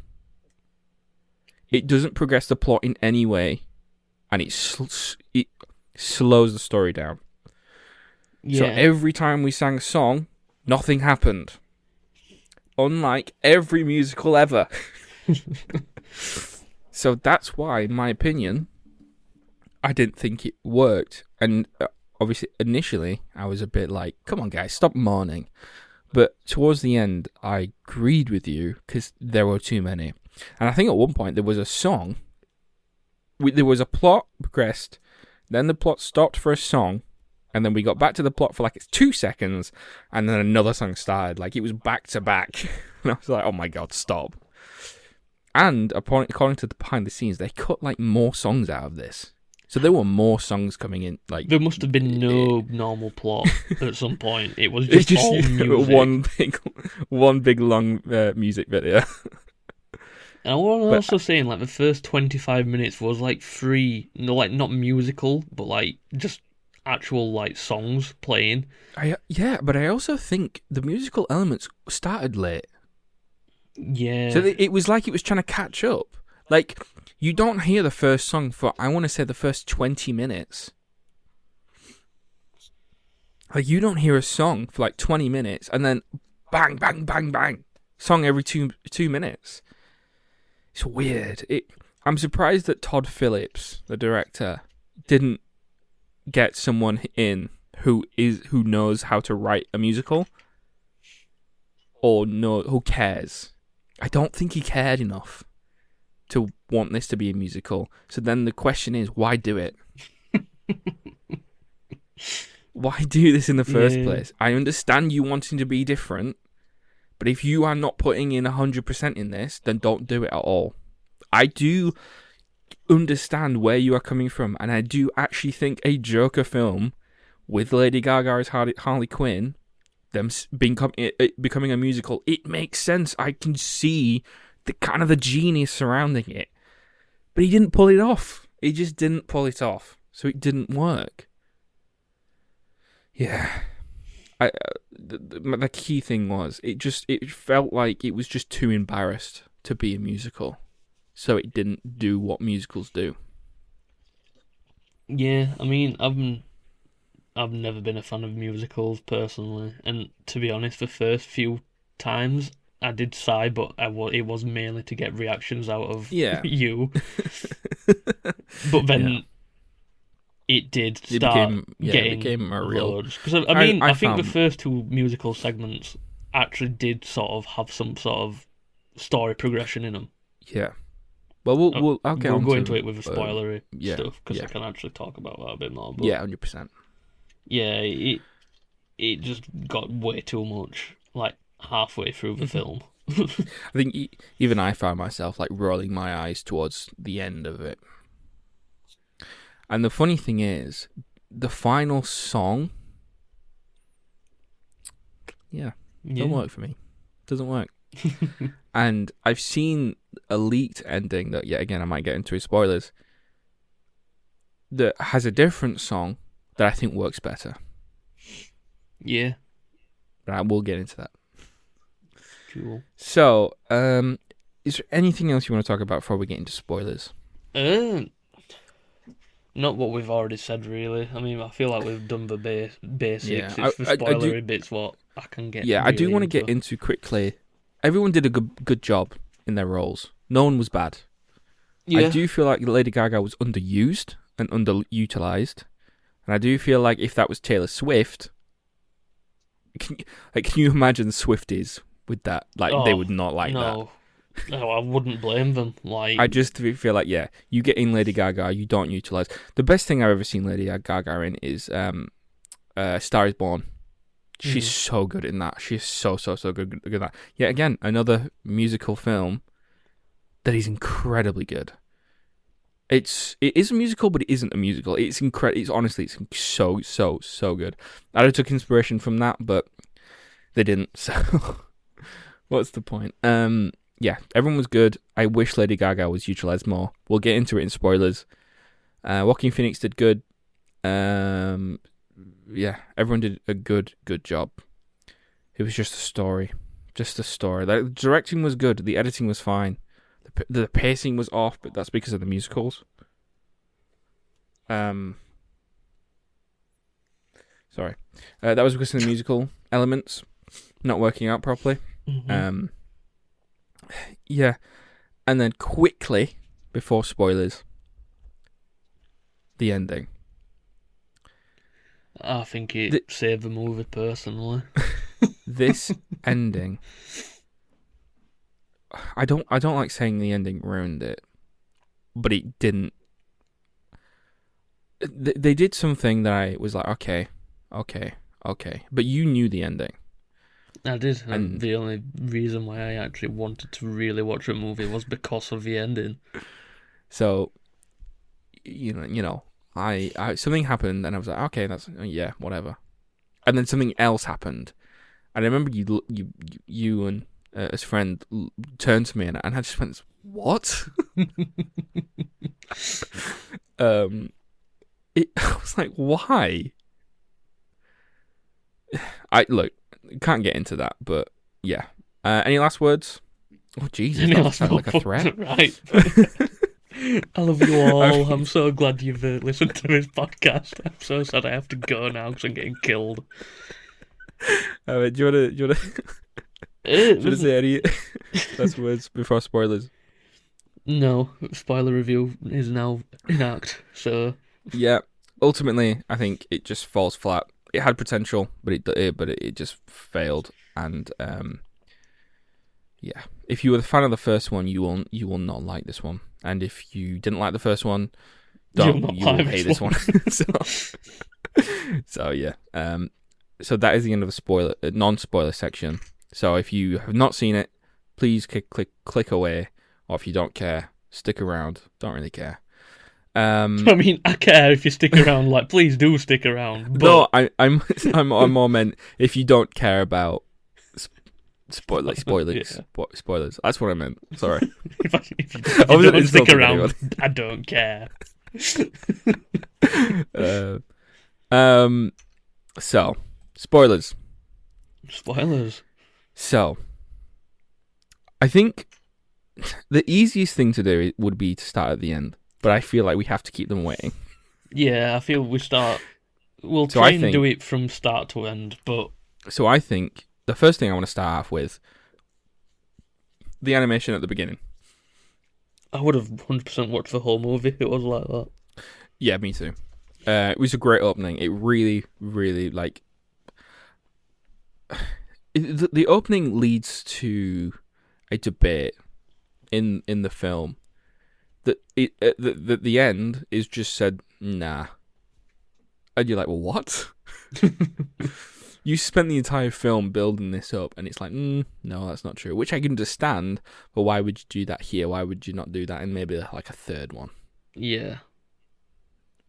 It doesn't progress the plot in any way, and it slows the story down. Yeah. So every time we sang a song, nothing happened. Unlike every musical ever. So that's why, in my opinion, I didn't think it worked. And obviously, initially, I was a bit like, come on, guys, stop mourning. But towards the end, I agreed with you because there were too many. And I think at one point there was a song. There was a plot progressed, then the plot stopped for a song, and then we got back to the plot for like 2 seconds, and then another song started. Like, it was back to back. And I was like, oh my god, stop. And according to the behind the scenes, they cut like more songs out of this. So there were more songs coming in. Like, there must have been no normal plot at some point. It was just all music. one big long music video. And I was also saying, like, the first 25 minutes was like free, no, like not musical, but like just actual like songs playing. But I also think the musical elements started late. Yeah. So it was like it was trying to catch up. Like, you don't hear the first song for, I want to say, the first 20 minutes. Like, you don't hear a song for like 20 minutes, and then bang, bang, bang, bang. Song every 2 minutes. It's weird. I'm surprised that Todd Phillips, the director, didn't get someone in who knows how to write a musical, or who cares. I don't think he cared enough to want this to be a musical. So then the question is, why do it? Why do this in the first place? I understand you wanting to be different, but if you are not putting in 100% in this, then don't do it at all. I do understand where you are coming from, and I do actually think a Joker film with Lady Gaga as Harley Quinn, them becoming a musical, it makes sense. I can see the kind of the genius surrounding it, but he didn't pull it off. He just didn't pull it off, so it didn't work. Yeah, the key thing was it felt like it was just too embarrassed to be a musical, so it didn't do what musicals do. Yeah, I mean, I've never been a fan of musicals personally, and to be honest, the first few times I did sigh, but it was mainly to get reactions out of you. But then it did start getting a real. Loads. Because I think the first two musical segments actually did sort of have some sort of story progression in them. Yeah. Well, I'll get we'll on go to into it with the spoilery stuff because I can actually talk about that a bit more. But 100%. Yeah, it just got way too much, like halfway through the film. I think even I found myself like rolling my eyes towards the end of it. And the funny thing is, the final song, don't work for me. Doesn't work. And I've seen a leaked ending that, again, I might get into spoilers, that has a different song that I think works better. Yeah. But I will get into that. Cool. So, is there anything else you want to talk about before we get into spoilers? Not what we've already said, really. I mean, I feel like we've done the basics. Yeah, it's the spoilery bits what I can get. Yeah, really I do want to get into quickly. Everyone did a good job in their roles. No one was bad. Yeah. I do feel like Lady Gaga was underused and underutilized. And I do feel like if that was Taylor Swift, can you imagine Swifties with that? Like, they would not like that. No, I wouldn't blame them. Like, I just feel like, you get in Lady Gaga, you don't utilize. The best thing I've ever seen Lady Gaga in is Star is Born. She's so good in that. She's so good at that. Yeah, again, another musical film that is incredibly good. It is a musical, but it isn't a musical. It's incredible. It's so good. I took inspiration from that, but they didn't. So, what's the point? Yeah, everyone was good. I wish Lady Gaga was utilized more. We'll get into it in spoilers. Joaquin Phoenix did good. Yeah, everyone did a good job. It was just a story. The directing was good. The editing was fine. The pacing was off, but that's because of the musicals. Sorry. That was because of the musical elements not working out properly. Mm-hmm. Yeah. And then quickly, before spoilers, the ending. I think it saved the movie personally. This ending, I don't like saying the ending ruined it, but it didn't. They did something that I was like, okay, but you knew the ending. I did, and the only reason why I actually wanted to really watch a movie was because of the ending. So, you know, I something happened, and I was like, okay, that's whatever. And then something else happened, and I remember you and his friend turned to me, and I just went, "What?" I was like, "Why?" Can't get into that, but yeah. Any last words? Oh Jesus, that sounded like a threat. Right. I love you all. I'm so glad you've listened to this podcast. I'm so sad I have to go now because I'm getting killed. Do you want to say any last words before spoilers? No, spoiler review is now in act. So yeah, ultimately, I think it just falls flat. It had potential, but it just failed. And yeah, if you were a fan of the first one, you will not like this one. And if you didn't like the first one, you will hate this one. so yeah. So that is the end of the non-spoiler section. So if you have not seen it, please click away. Or if you don't care, stick around. Don't really care. I mean, I care if you stick around. Like, please do stick around. But... No, I'm more meant if you don't care about spoilers. Yeah. Spoilers. That's what I meant. Sorry. if you don't stick around, I don't care. So spoilers. So, I think the easiest thing to do would be to start at the end, but I feel like we have to keep them waiting. Yeah, I feel we'll try and do it from start to end, but... So I think the first thing I want to start off with, the animation at the beginning. I would have 100% watched the whole movie if it was like that. Yeah, me too. It was a great opening. It really, really, like... The opening leads to a debate in the film that the end is just said, nah. And you're like, well, what? You spent the entire film building this up, and it's like, no, that's not true. Which I can understand, but why would you do that here? Why would you not do that in maybe like a third one? Yeah.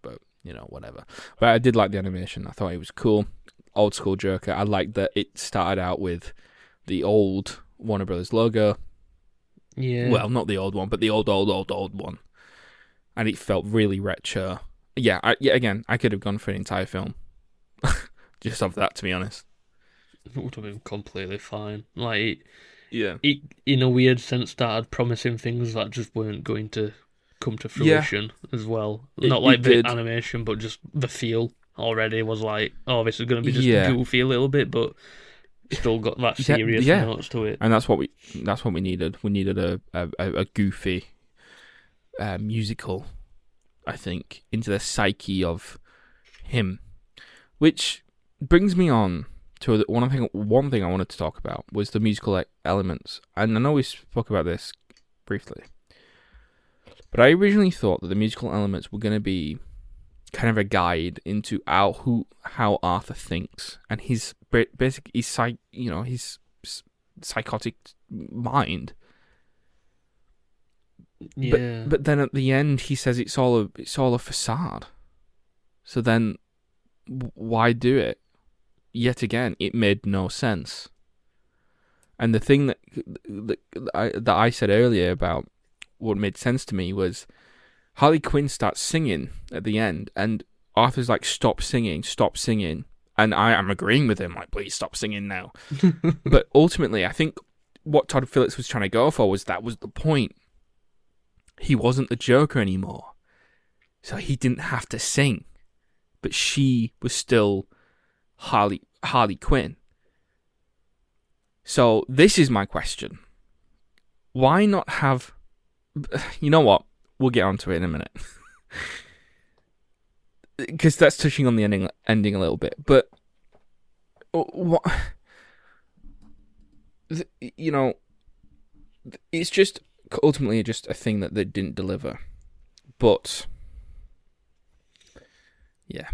But, whatever. But I did like the animation. I thought it was cool. Old school Joker. I liked that it started out with the old Warner Brothers logo. Yeah. Well, not the old one, but the old one. And it felt really retro. Yeah, again, I could have gone for an entire film. Just of that, to be honest. It would have been completely fine. Like, yeah. It in a weird sense, started promising things that just weren't going to come to fruition as well. Not like the animation, but just the feel already was like, oh, this is going to be just goofy a little bit, but still got that serious notes to it. And that's what we needed. We needed a goofy musical, I think, into the psyche of him, which brings me on to one thing I wanted to talk about was the musical elements. And I know we spoke about this briefly, but I originally thought that the musical elements were going to be kind of a guide into how Arthur thinks and his psychotic mind. Yeah. But then at the end he says it's all a facade. So then why do it? Yet again, it made no sense. And the thing that I said earlier about what made sense to me was Harley Quinn starts singing at the end, and Arthur's like, stop singing. And I am agreeing with him, like, please stop singing now. But ultimately, I think what Todd Phillips was trying to go for was that was the point. He wasn't the Joker anymore. So he didn't have to sing. But she was still Harley Quinn. So this is my question. Why not have you know what? We'll get onto it in a minute. Because that's touching on the ending a little bit. But, what... You know, it's just ultimately just a thing that they didn't deliver. But, yeah,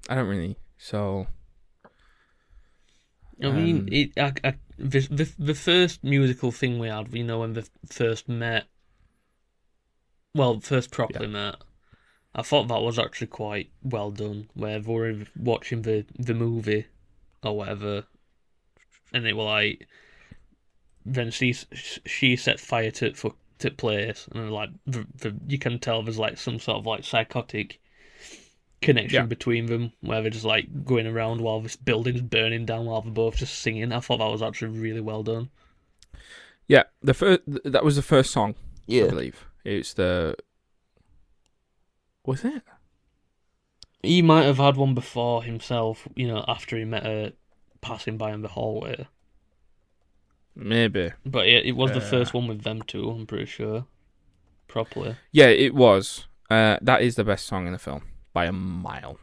I don't really. So, I mean, the first musical thing we had, when they first met, first properly met, I thought that was actually quite well done. Where they were watching the movie or whatever, and they were like, then she set fire to place, and like you can tell there's like some sort of like psychotic connection between them, where they're just like going around while this building's burning down while they're both just singing. I thought that was actually really well done. Yeah, that was the first song. I believe it's the. Was it? He might have had one before himself, after he met her passing by in the hallway. Maybe. But it was the first one with them two, I'm pretty sure. Properly. Yeah, it was. That is the best song in the film by a mile.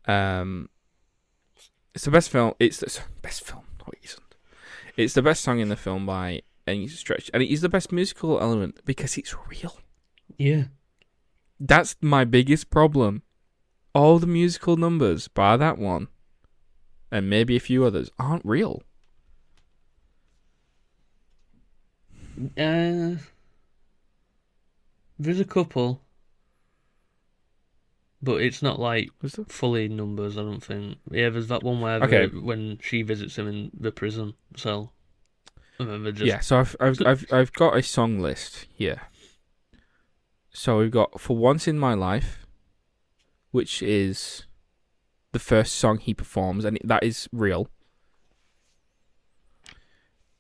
It's the best film. It's the best film. No, it isn't. It's the best song in the film by any stretch, and it is the best musical element because it's real. Yeah. That's my biggest problem. All the musical numbers, bar that one, and maybe a few others, aren't real. There's a couple, but it's not like fully numbers, I don't think. Yeah, there's that one where when she visits him in the prison cell. Yeah, so I've got a song list here. So we've got For Once in My Life, which is the first song he performs, and that is real.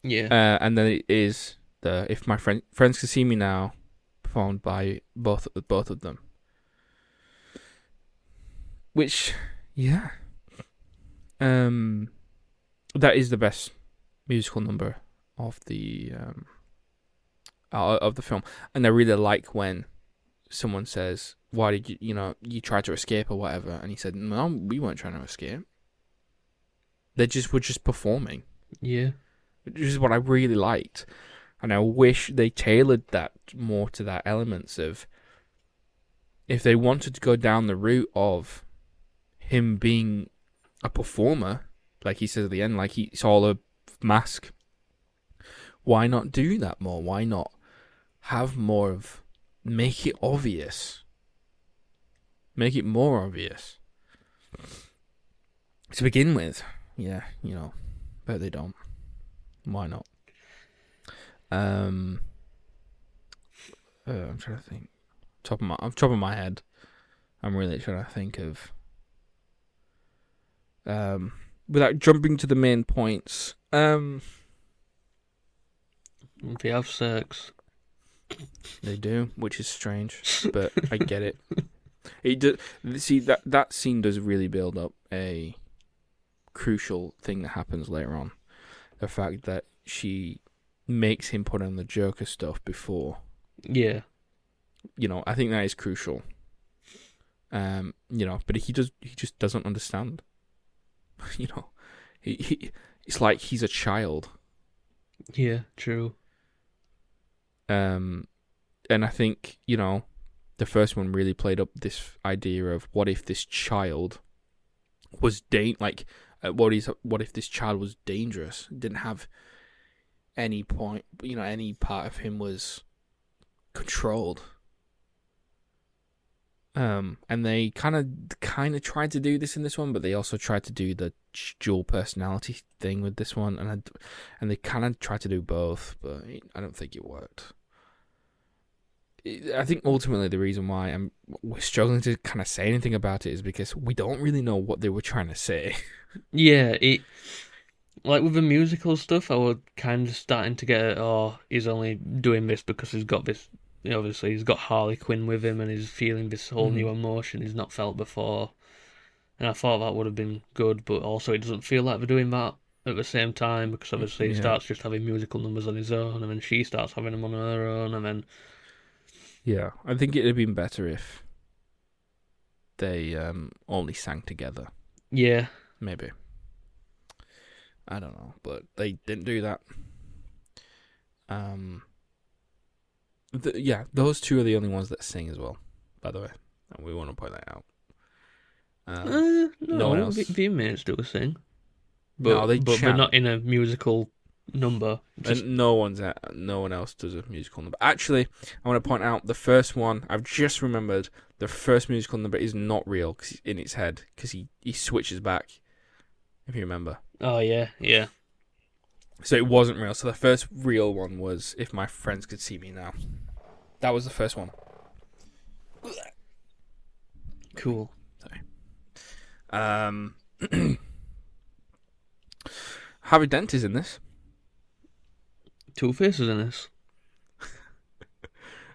Yeah. And then it is the If My Friends Could See Me Now, performed by both of them. Which, yeah. That is the best musical number of the film. And I really like when someone says, why did you try to escape or whatever, and he said, no, we weren't trying to escape. Were just performing. Yeah. Which is what I really liked. And I wish they tailored that more to that elements of, if they wanted to go down the route of him being a performer, like he says at the end, like it's all a mask, why not do that more? Why not have more of, make it obvious. Make it more obvious. To begin with, yeah, but they don't. Why not? I'm trying to think. Top of my head, I'm really trying to think of. Without jumping to the main points. They have sex. They do, which is strange, but I get it. It does. See, that scene does really build up a crucial thing that happens later on. The fact that she makes him put on the Joker stuff before. Yeah. I think that is crucial. But he just doesn't understand. It's like he's a child. Yeah, true. And I think, the first one really played up this idea of what if this child was what if this child was dangerous, didn't have any point, any part of him was controlled. And they kind of tried to do this in this one, but they also tried to do the dual personality thing with this one, and they kind of tried to do both, but I don't think it worked. I think ultimately the reason why we're struggling to kind of say anything about it is because we don't really know what they were trying to say. Yeah, like with the musical stuff, I was kind of starting to get, he's only doing this because he's got this, obviously he's got Harley Quinn with him and he's feeling this whole new emotion he's not felt before. And I thought that would have been good, but also it doesn't feel like they're doing that at the same time, because obviously he starts just having musical numbers on his own, and then she starts having them on her own, and then... Yeah, I think it'd have been better if they only sang together. Yeah. Maybe. I don't know, but they didn't do that. Those two are the only ones that sing as well, by the way. And we want to point that out. No one else. The inmates do sing. But they're not in a musical number. And no one else does a musical number. Actually, I want to point out the first one. I've just remembered the first musical number is not real because it's in its head because he switches back. If you remember. Oh yeah. So it wasn't real. So the first real one was "If My Friends Could See Me Now." That was the first one. Cool. Sorry. Harvey Dent is in this. Two-Face is in this.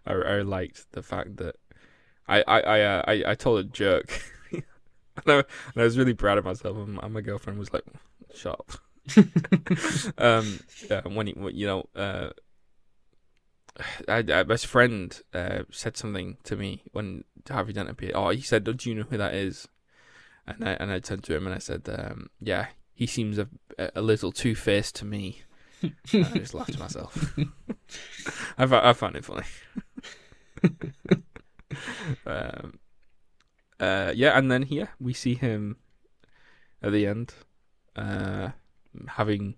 I liked the fact that I told a joke. and I was really proud of myself, and my girlfriend was like, "Shut up." My best friend said something to me when Harvey Dent appeared. Oh, he said, "Do you know who that is?" And I turned to him and I said, "Yeah, he seems a little two-faced to me." And I just laughed to myself. I found it funny. And then here we see him at the end, having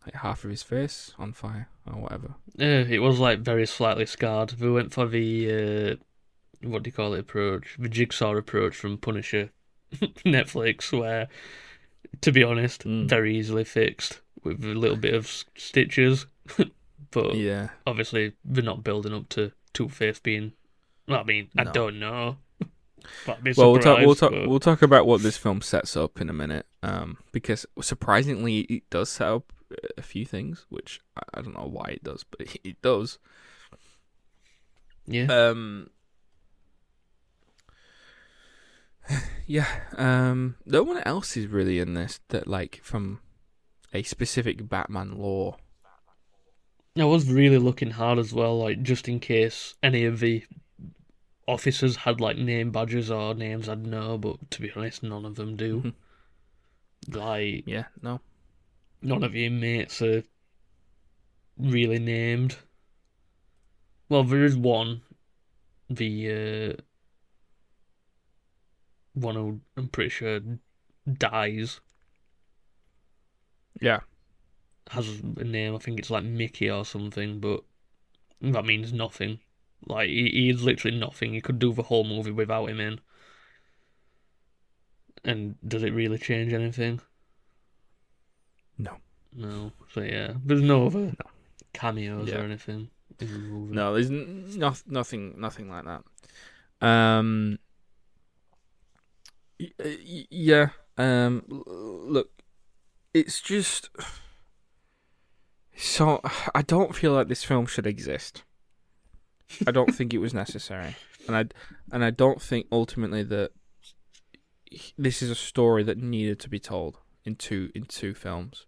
like half of his face on fire or whatever. It was like very slightly scarred. We went for the what do you call it approach? The Jigsaw approach from Punisher Netflix, where, to be honest, very easily fixed with a little bit of stitches. But yeah, obviously they're not building up to Two-Face being. Well, I mean, I don't know. We'll talk about what this film sets up in a minute. Because surprisingly, it does set up a few things, which I don't know why it does, but it does. Yeah. No one else is really in this that like from a specific Batman lore. I was really looking hard as well, like just in case any of the officers had like name badges or names I'd know, but to be honest, none of them do. Like, yeah, no, none of the inmates are really named. Well, there is one, the one who I'm pretty sure dies. Yeah, has a name. I think it's like Mickey or something, but that means nothing. Like, he is literally nothing. You could do the whole movie without him in. And does it really change anything? No. So yeah, there's no other cameos or anything in the movie. No, there's nothing like that. Yeah. Look, it's just so I don't feel like this film should exist. I don't think it was necessary, and I don't think ultimately that this is a story that needed to be told in two films,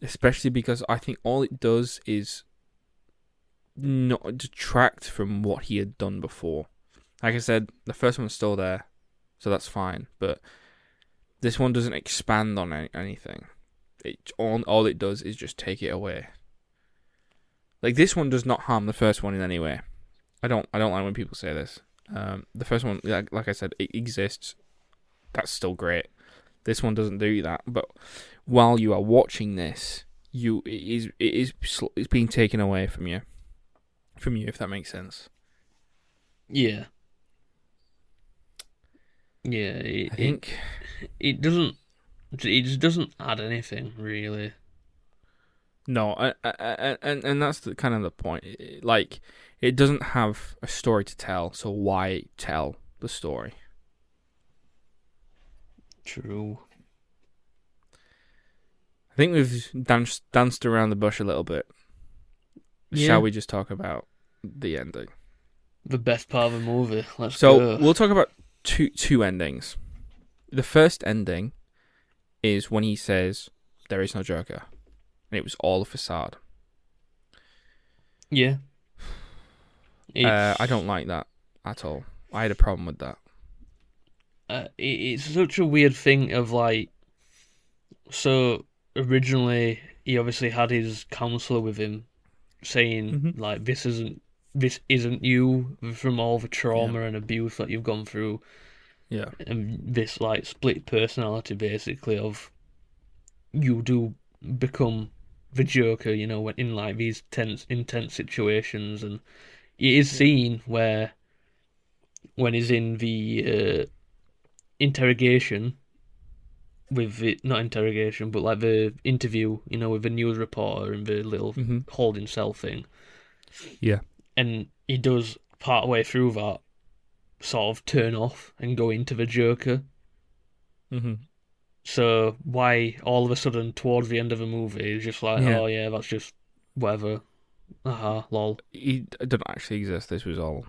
especially because I think all it does is not detract from what he had done before. Like I said, the first one's still there, so that's fine, but this one doesn't expand on anything. All it does is just take it away. Like, this one does not harm the first one in any way. I don't like when people say this. The first one, like I said, it exists. That's still great. This one doesn't do that. But while you are watching this, it's being taken away from you, if that makes sense. Yeah. Yeah. I think it doesn't. It just doesn't add anything really. No, and that's the kind of the point. Like, it doesn't have a story to tell, so why tell the story? True. I think we've danced around the bush a little bit. Yeah. Shall we just talk about the ending? The best part of the movie. Let's go. So we'll talk about two endings. The first ending is when he says, there is no Joker. And it was all a facade. Yeah. I don't like that at all. I had a problem with that. It's such a weird thing of like, so originally he obviously had his counselor with him saying like this isn't you from all the trauma and abuse that you've gone through. Yeah. And this like split personality basically of you do become the Joker, you know, when in like these intense situations, and it is seen where when he's in the interrogation with it, not interrogation, but like the interview, you know, with the news reporter and the little holding cell thing. Yeah. And he does part way through that sort of turn off and go into the Joker. So why all of a sudden towards the end of the movie is just like, oh yeah, that's just whatever. Lol. He didn't actually exist. This was all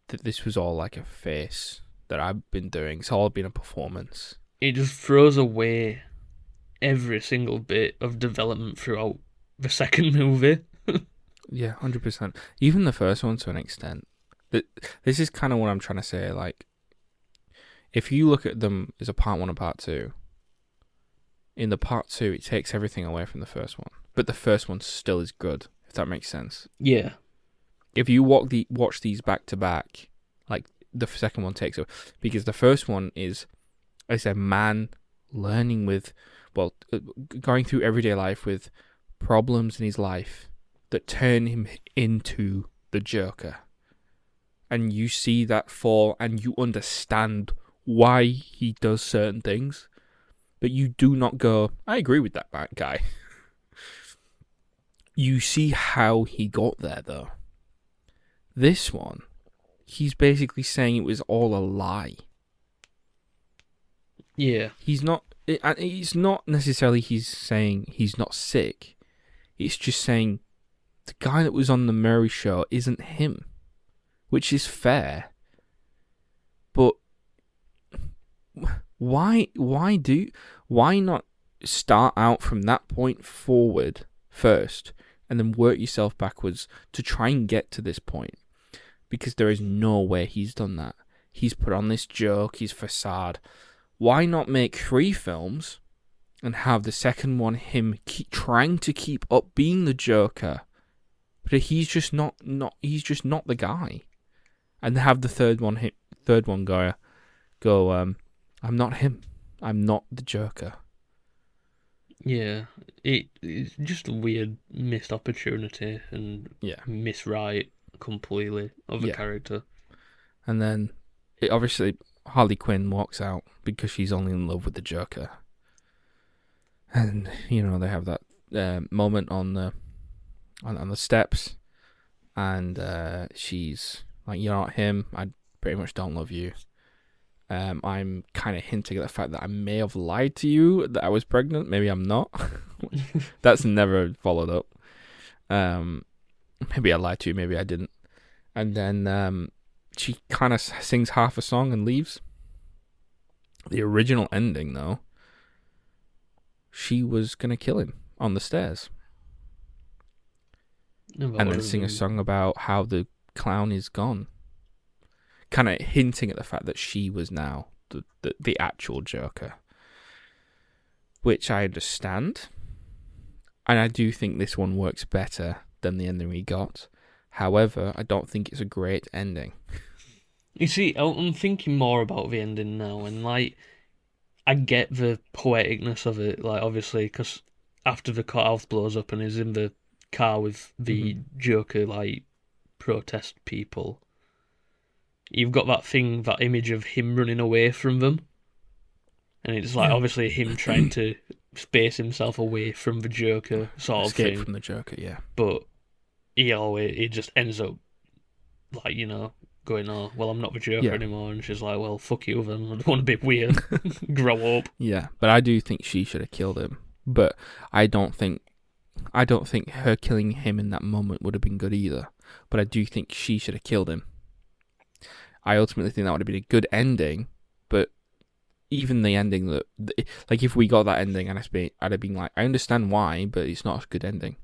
this was all like a face that I've been doing. It's all been a performance. It just throws away every single bit of development throughout the second movie. Yeah, 100%. Even the first one to an extent. This is kind of what I'm trying to say. Like, if you look at them as a part 1 and part 2, in the part 2 it takes everything away from the first one, but the first one still is good. If that makes sense. Yeah. If you watch these back to back, like the second one takes over, because the first one is a man learning with, going through everyday life with problems in his life that turn him into the Joker. And you see that fall and you understand why he does certain things. But you do not go, I agree with that guy. You see how he got there, though. This one, he's basically saying it was all a lie. Yeah. It's not necessarily he's saying he's not sick. It's just saying the guy that was on the Murray show isn't him. Which is fair. But why not start out from that point forward first and then work yourself backwards to try and get to this point? Because there is no way he's done that. He's put on this joke, his facade. Why not make 3 films and have the second one him trying to keep up being the Joker, but he's just not the guy, and have the third one go, I'm not him. I'm not the Joker. Yeah, it's just a weird missed opportunity and miswrite completely of the character. And then, obviously, Harley Quinn walks out because she's only in love with the Joker. And, you know, they have that moment on the steps, and she's like, you're not him, I pretty much don't love you. I'm kind of hinting at the fact that I may have lied to you that I was pregnant. Maybe I'm not. That's never followed up. Maybe I lied to you, maybe I didn't. And then she kind of sings half a song and leaves. The original ending, though, she was going to kill him on the stairs. And then sing a song about how the clown is gone. Kind of hinting at the fact that she was now the actual Joker. Which I understand. And I do think this one works better than the ending we got. However, I don't think it's a great ending. You see, I'm thinking more about the ending now, and like, I get the poeticness of it, like, obviously, because after the courthouse blows up and he's in the car with the Joker, like, protest people, you've got that image of him running away from them, and it's like, obviously, him trying to space himself away from the Joker, sort of thing. Escape from the Joker, yeah. But he just ends up, like, you know, going, oh, well, I'm not the Joker anymore. And she's like, well, fuck you then. I don't want to be weird. Grow up. Yeah, but I do think she should have killed him. But I don't think her killing him in that moment would have been good either. But I do think she should have killed him. I ultimately think that would have been a good ending. But even the ending that, like, if we got that ending, I'd have been like, I understand why, but it's not a good ending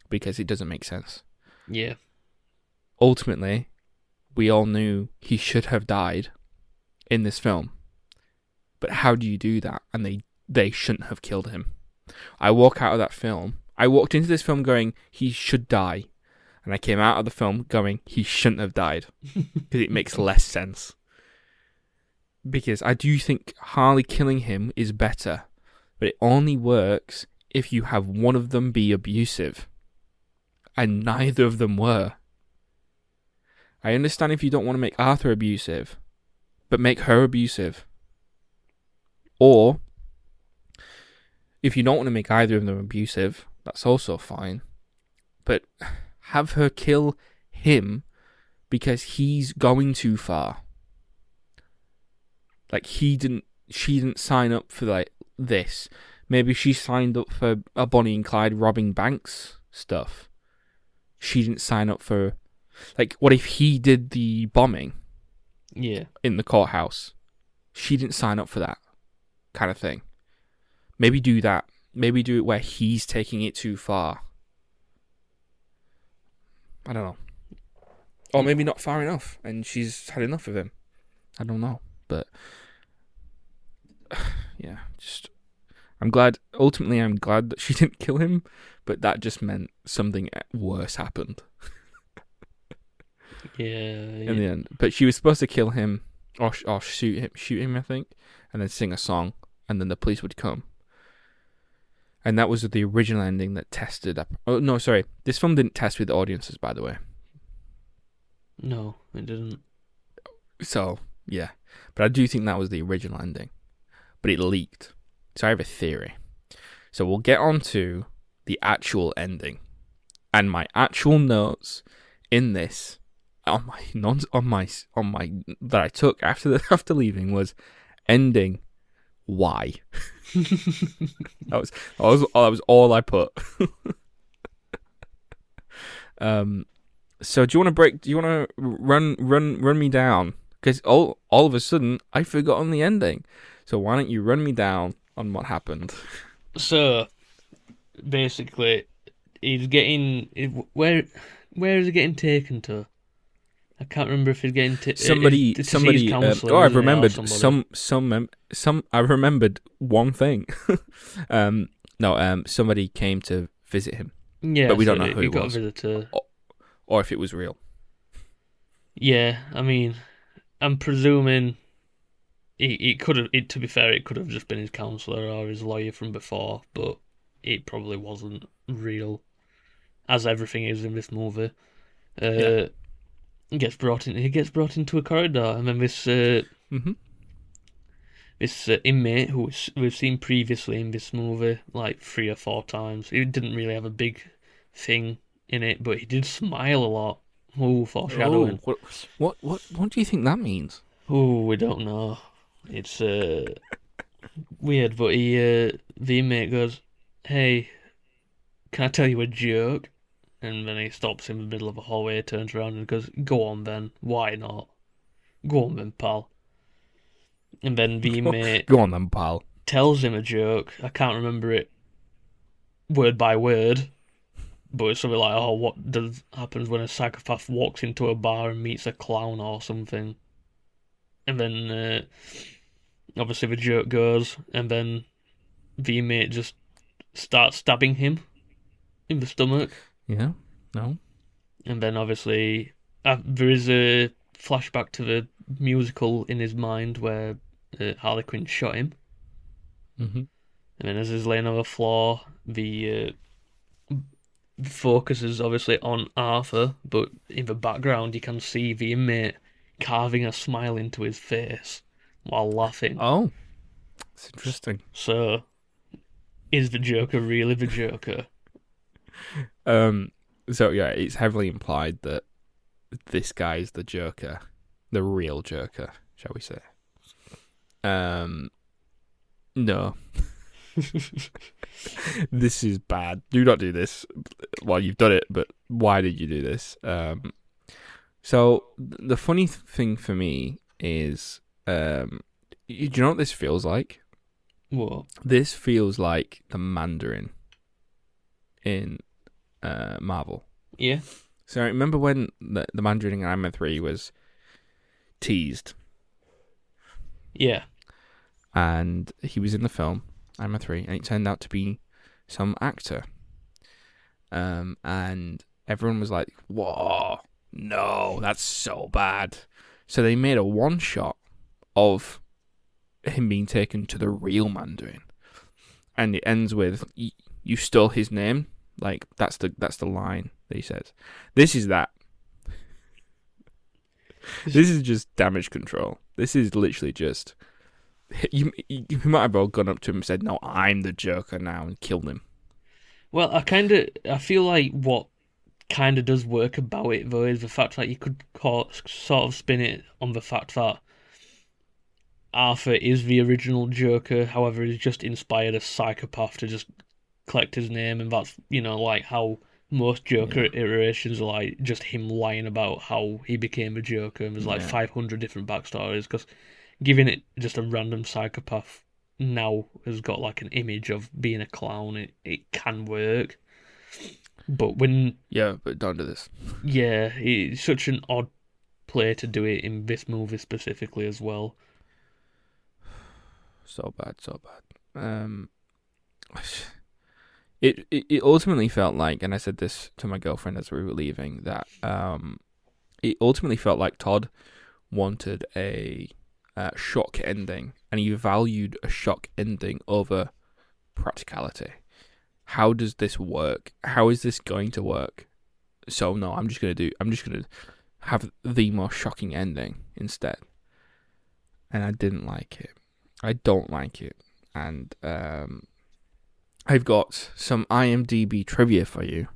because it doesn't make sense. Yeah. Ultimately, we all knew he should have died in this film, but how do you do that? And they shouldn't have killed him. I walked into this film going, he should die. And I came out of the film going, he shouldn't have died. Because it makes less sense. Because I do think Harley killing him is better. But it only works if you have one of them be abusive. And neither of them were. I understand if you don't want to make Arthur abusive, but make her abusive. Or, if you don't want to make either of them abusive, that's also fine. But have her kill him because he's going too far. Like, she didn't sign up for, like, this. Maybe she signed up for a Bonnie and Clyde robbing banks stuff. She didn't sign up for, like, what if he did the bombing? Yeah. In the courthouse. She didn't sign up for that kind of thing. Maybe do that. Maybe do it where he's taking it too far. I don't know. Or maybe not far enough, and she's had enough of him. I don't know. But, yeah, ultimately I'm glad that she didn't kill him, but that just meant something worse happened. Yeah. In the end. But she was supposed to kill him, or shoot him, I think, and then sing a song, and then the police would come. And that was the original ending that tested up. Oh, no, sorry. This film didn't test with audiences, by the way. No, it didn't. So, yeah. But I do think that was the original ending. But it leaked. So I have a theory. So we'll get on to the actual ending. And my actual notes in this, on my that I took after leaving was ending. Why? that was all I put. So do you want to run me down? Because all of a sudden I've forgotten the ending. So why don't you run me down on what happened? So basically, he's getting where is he getting taken to? I can't remember if he's getting somebody. I've remembered some. I remembered one thing. Somebody came to visit him. Yeah, but we don't know who it got was, a visitor, or if it was real. Yeah, I mean, I'm presuming it could have. To be fair, it could have just been his counsellor or his lawyer from before, but it probably wasn't real, as everything is in this movie. Yeah. He gets brought into a corridor, and then this inmate who we've seen previously in this movie like 3 or 4 times. He didn't really have a big thing in it, but he did smile a lot. Ooh, foreshadowing. Oh, what do you think that means? Oh, we don't know. It's weird, but the inmate goes, "Hey, can I tell you a joke?" And then he stops in the middle of a hallway, turns around and goes, "Go on then, why not? Go on then, pal." And then the inmate Go on then, pal. tells him a joke. I can't remember it word by word, but it's something like, "Oh, what happens when a psychopath walks into a bar and meets a clown or something?" And then obviously the joke goes, and then the inmate just starts stabbing him in the stomach. Yeah, no. And then obviously there is a flashback to the musical in his mind where Harley Quinn shot him. Mm-hmm. And then as he's laying on the floor, the focus is obviously on Arthur, but in the background you can see the inmate carving a smile into his face while laughing. Oh, it's interesting. So, is the Joker really the Joker? So yeah, it's heavily implied that this guy is the Joker, the real Joker, shall we say? No. This is bad. Do not do this. Well, you've done it, but why did you do this? So the funny thing for me is, Do you know what this feels like? What? This feels like the Mandarin in Marvel. Yeah. So I remember when the Mandarin in Iron Man 3 was teased. Yeah. And he was in the film, Iron Man 3, and it turned out to be some actor. And everyone was like, whoa, no, that's so bad. So they made a one-shot of him being taken to the real Mandarin. And it ends with, you stole his name. Like, that's the line that he says. This is that. This is just damage control. This is literally just... You might have well gone up to him and said, no, I'm the Joker now, and killed him. Well, I feel like what kind of does work about it, though, is the fact that you could sort of spin it on the fact that Arthur is the original Joker, however, he's just inspired a psychopath to just collect his name, and that's, like how most Joker iterations are like just him lying about how he became a Joker, and there's like 500 different backstories, because giving it just a random psychopath now has got like an image of being a clown, it can work. But when... Yeah, but don't do this. Yeah, it's such an odd play to do it in this movie specifically as well. So bad. It ultimately felt like, and I said this to my girlfriend as we were leaving, that it ultimately felt like Todd wanted a shock ending, and he valued a shock ending over practicality. How does this work? How is this going to work? So no, I'm just gonna have the most shocking ending instead. And I didn't like it. I don't like it. And I've got some IMDb trivia for you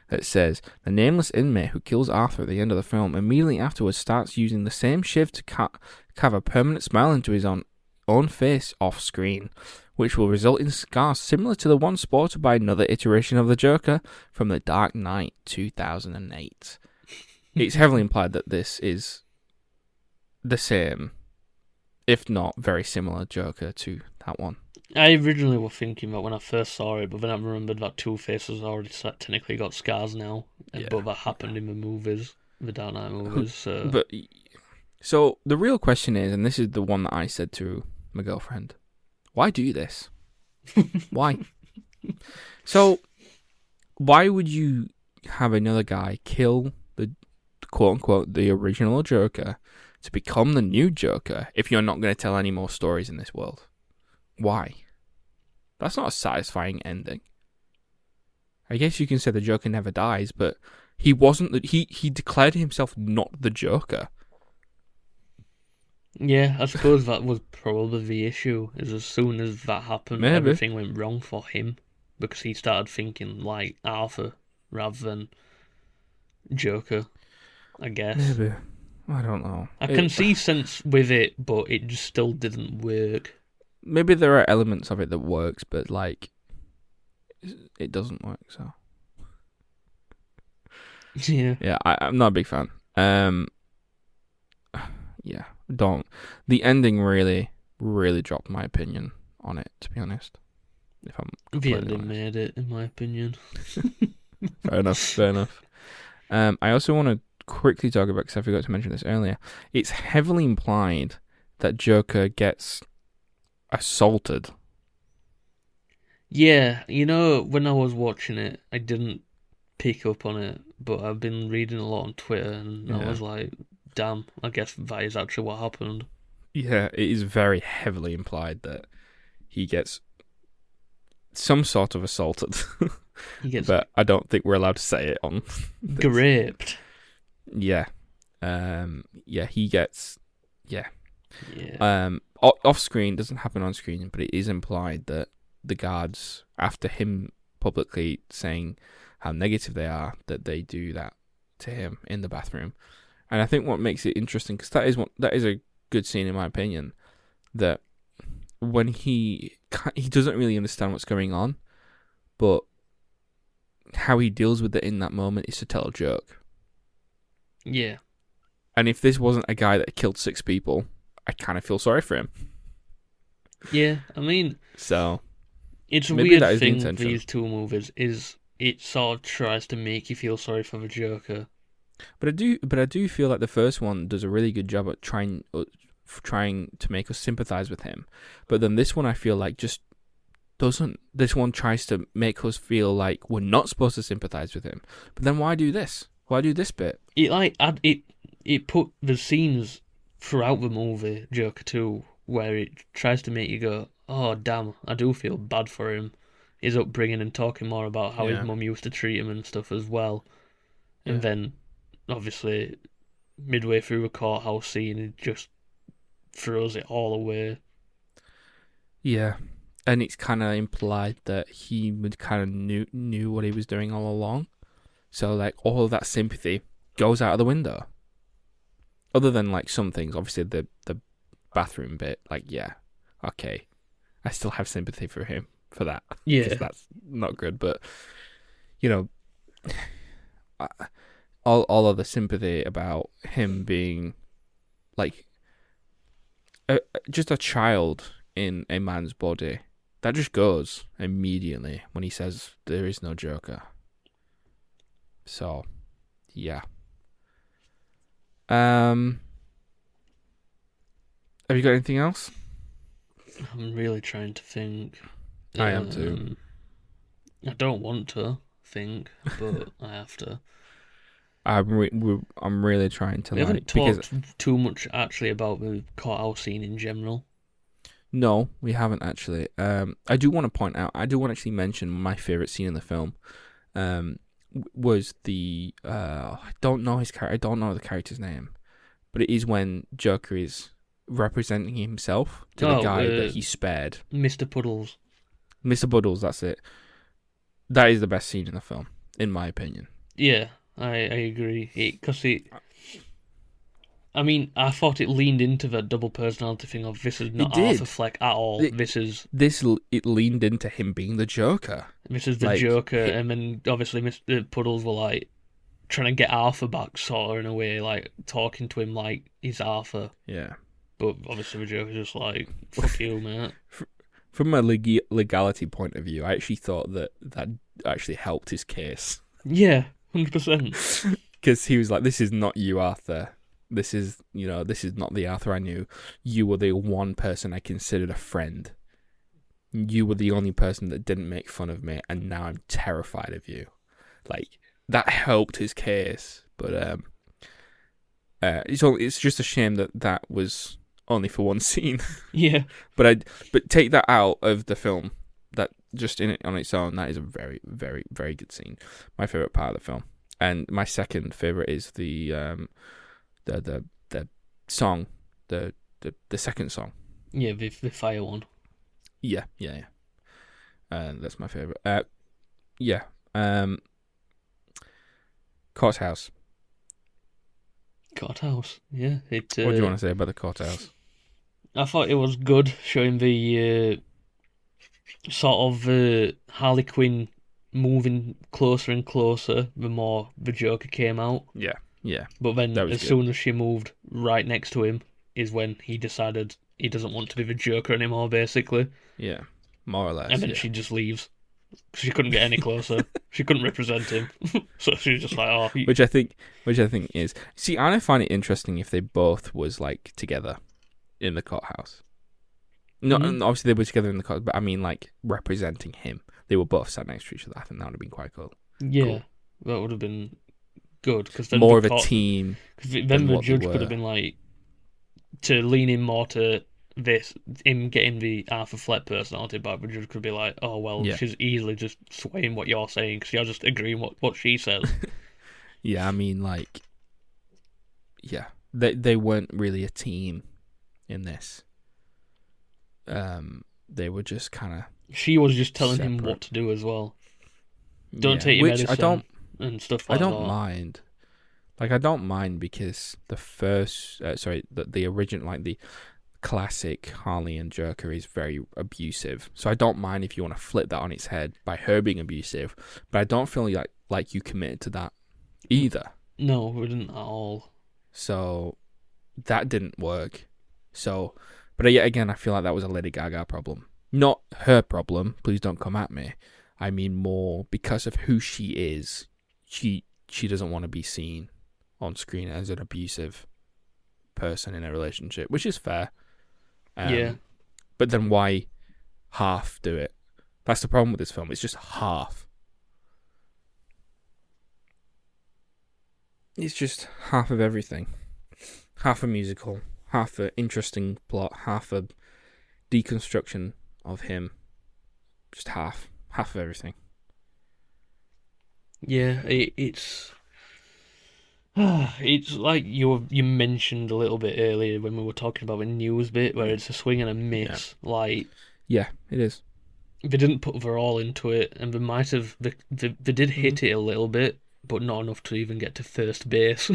that says the nameless inmate who kills Arthur at the end of the film immediately afterwards starts using the same shiv to carve a permanent smile into his own face off screen, which will result in scars similar to the one sported by another iteration of the Joker from The Dark Knight 2008. It's heavily implied that this is the same, if not very similar, Joker to that one. I originally was thinking that when I first saw it, but then I remembered that Two-Face has already technically got scars now, but that happened in the movies, the Dark Knight movies. So the real question is, and this is the one that I said to my girlfriend, why do this? Why? So why would you have another guy kill the quote-unquote the original Joker to become the new Joker if you're not going to tell any more stories in this world? Why? That's not a satisfying ending. I guess you can say the Joker never dies, but he wasn't. He declared himself not the Joker. Yeah, I suppose that was probably the issue. Is as soon as that happened, everything went wrong for him because he started thinking like Arthur rather than Joker. I guess. Maybe. I don't know. I can see sense with it, but it just still didn't work. Maybe there are elements of it that works, but like it doesn't work. So yeah, I'm not a big fan. Yeah, don't. The ending really dropped my opinion on it. To be honest, if I'm the ending made it, in my opinion. Fair enough. I also want to quickly talk about, because I forgot to mention this earlier. It's heavily implied that Joker gets assaulted. Yeah, when I was watching it, I didn't pick up on it, but I've been reading a lot on Twitter, and I was like, damn, I guess that is actually what happened. Yeah, it is very heavily implied that he gets some sort of assaulted. But I don't think we're allowed to say it on this. Graped. Yeah. He gets... Yeah. Off screen, doesn't happen on screen, but it is implied that the guards, after him publicly saying how negative they are, that they do that to him in the bathroom. And I think what makes it interesting, because that is a good scene in my opinion, that when he doesn't really understand what's going on, but how he deals with it in that moment is to tell a joke. Yeah. And if this wasn't a guy that killed 6 people, I kind of feel sorry for him. Yeah, I mean, So it's a maybe weird that is the thing with intention. these two movies. Is it sort of tries to make you feel sorry for the Joker? But I do feel like the first one does a really good job at trying to make us sympathize with him. But then this one, I feel like just doesn't. This one tries to make us feel like we're not supposed to sympathize with him. But then why do this? Why do this bit? It put the scenes throughout the movie Joker 2 where it tries to make you go, oh damn, I do feel bad for him. His upbringing and talking more about how his Yeah, mum used to treat him and stuff as well. And yeah, then obviously midway through the courthouse scene, it just throws it all away. yeah. And it's kind of implied that he would kind of knew what he was doing all along. So like all of that sympathy goes out of the window. Other than like some things, obviously the bathroom bit, like yeah, okay, I still have sympathy for him for that because Yeah. that's not good. But you know, all of the sympathy about him being like just a child in a man's body, that just goes immediately when he says there is no Joker. So, yeah. Have you got anything else? I'm really trying to think. I am too. I don't want to think, but I have to. I'm really trying to We haven't because talked too much actually about the courthouse scene in general. no, we haven't actually. I do want to point out. I do want to actually mention my favorite scene in the film. Was the I don't know his character. I don't know the character's name, but it is when Joker is representing himself to the guy that he spared. Mr. Puddles. Mr. Buddles, that's it. That is the best scene in the film, in my opinion. Yeah, I agree. I mean, I thought it leaned into the double personality thing of this is not It did. Arthur Fleck at all. It leaned into him being the Joker. This is the Like, Joker, and then obviously Mr. Puddles were like trying to get Arthur back, sort of in a way, like talking to him like he's Arthur. Yeah. But obviously the Joker's just like, fuck you, mate. From a legality point of view, I actually thought that actually helped his case. Yeah, 100%. Because he was like, "This is not you, Arthur. This is not the Arthur I knew. You were the one person I considered a friend. You were the only person that didn't make fun of me, and now I'm terrified of you." Like that helped his case, but it's just a shame that was only for one scene. Yeah. But take that out of the film. That just in it on its own, that is a very, very, very good scene. My favorite part of the film, and my second favorite is the song, the second song. Yeah, the fire one. Yeah. That's my favorite. Yeah. Courthouse. Courthouse. Yeah. What do you want to say about the courthouse? I thought it was good showing the sort of Harley Quinn moving closer and closer the more the Joker came out. Yeah. But then as good. soon as she moved right next to him is when he decided he doesn't want to be the Joker anymore, basically. Yeah, more or less. And then she just leaves. She couldn't get any closer. She couldn't represent him. So she was just like, oh. Which I think is... See, I find it interesting if they both was, like, together in the courthouse. No, obviously they were together in the courthouse, but I mean, like, representing him. They were both sat next to each other. I think that would have been quite cool. Yeah, cool. That would have been good. Cause more of a team. Because then the judge could have been like, to lean in more to this, him getting the Arthur Fleck personality back, the judge could be like, oh, well, she's easily just swaying what you're saying because you're just agreeing what she says. Yeah, I mean, like, yeah, they weren't really a team in this. They were just kind of... She was just telling him what to do as well. Don't take your medicine and stuff like that. I don't mind. Like, I don't mind because the first... the original, like, the classic Harley and Joker is very abusive. So I don't mind if you want to flip that on its head by her being abusive. But I don't feel like you committed to that either. No, we didn't at all. So that didn't work. So But yet again, I feel like that was a Lady Gaga problem. Not her problem, please don't come at me. I mean more because of who she is. She doesn't want to be seen on screen as an abusive person in a relationship, which is fair. Yeah. But then why half do it? That's the problem with this film. It's just half. It's just half of everything. Half a musical, half an interesting plot, half a deconstruction of him. Just half of everything. Yeah, it's like you mentioned a little bit earlier when we were talking about the news bit, where it's a swing and a miss. Yeah. Like, yeah, it is. They didn't put their all into it, and they might have. They did hit it a little bit, but not enough to even get to first base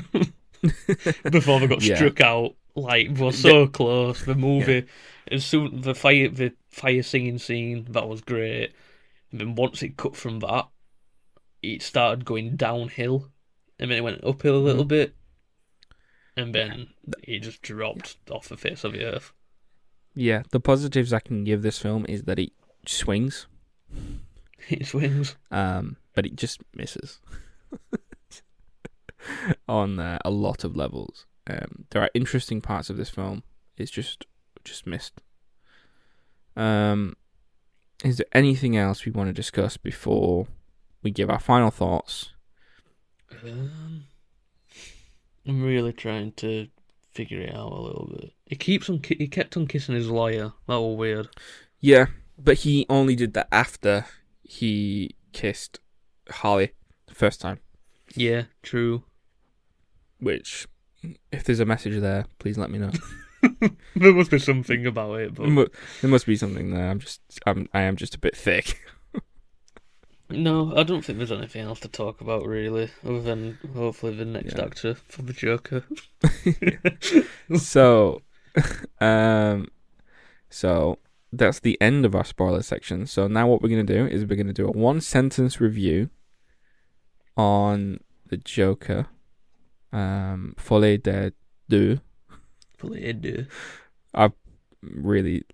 before they got struck out. Like, they were so close. The movie, as soon the fire singing scene, that was great. And then once it cut from that, it started going downhill, and then it went uphill a little bit, and then it just dropped off the face of the earth. Yeah, the positives I can give this film is that it swings. It swings. But it just misses on a lot of levels. There are interesting parts of this film. It's just missed. Is there anything else we want to discuss before we give our final thoughts? I'm really trying to figure it out a little bit. He kept on kissing his lawyer. That was weird. Yeah, but he only did that after he kissed Holly the first time. Yeah, true. Which, if there's a message there, please let me know. There must be something about it. But... There must be something there. I am just a bit thick. No, I don't think there's anything else to talk about really, other than hopefully the next actor for the Joker. So that's the end of our spoiler section. So now what we're going to do is we're going to do a 1-sentence review on the Joker. Folie de Deux. Folie de Deux. I've really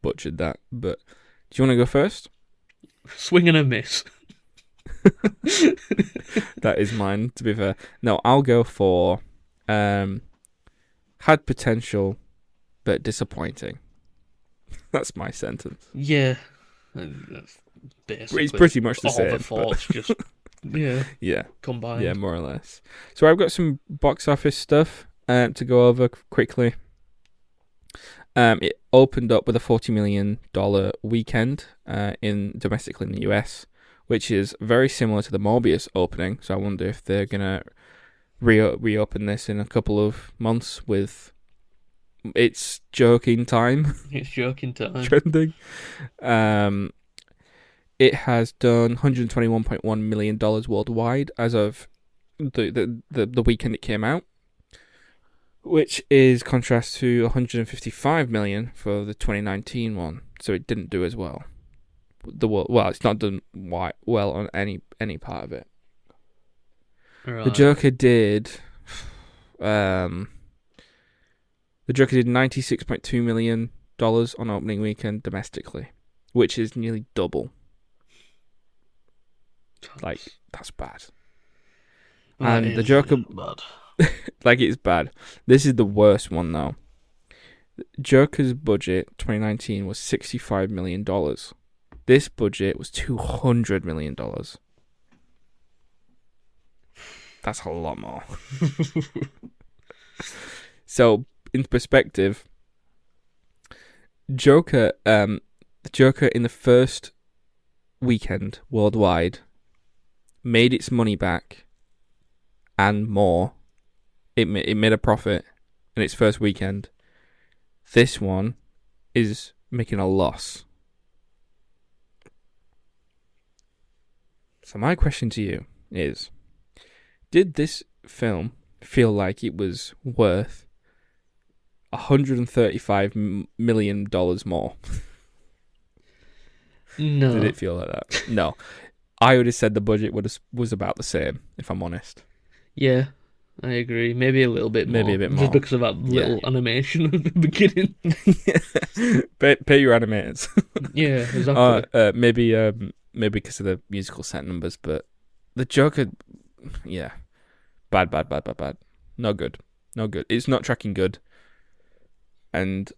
butchered that, but do you want to go first? Swing and a miss. That is mine, to be fair. No, I'll go for had potential but disappointing. That's my sentence. Yeah. That's basically it's pretty much the same. All the thoughts just yeah. combined. Yeah, more or less. So I've got some box office stuff to go over quickly. It opened up with a $40 million weekend domestically in the US, which is very similar to the Morbius opening. So I wonder if they're gonna reopen this in a couple of months with It's Joking Time. It's Joking Time. Trending. It has done $121.1 million worldwide as of the weekend it came out, which is contrast to $155 million for the 2019 one. So it didn't do as well. It's not done well on any part of it. Right. The Joker did $96.2 million on opening weekend domestically, which is nearly double. That's bad. And the Joker, bad. it's bad. This is the worst one though. Joker's budget 2019 was $65 million. This budget was $200 million. That's a lot more. So, in perspective, Joker in the first weekend worldwide made its money back and more. It made a profit in its first weekend. This one is making a loss. So my question to you is, did this film feel like it was worth $135 million more? No. Did it feel like that? No. I would have said the budget was about the same, if I'm honest. Yeah, I agree. Maybe a little bit more. Maybe a bit more. Just because of that little animation at the beginning. Pay your animators. Yeah, exactly. Maybe because of the musical set numbers, but the Joker, yeah, bad. No good. It's not tracking good, and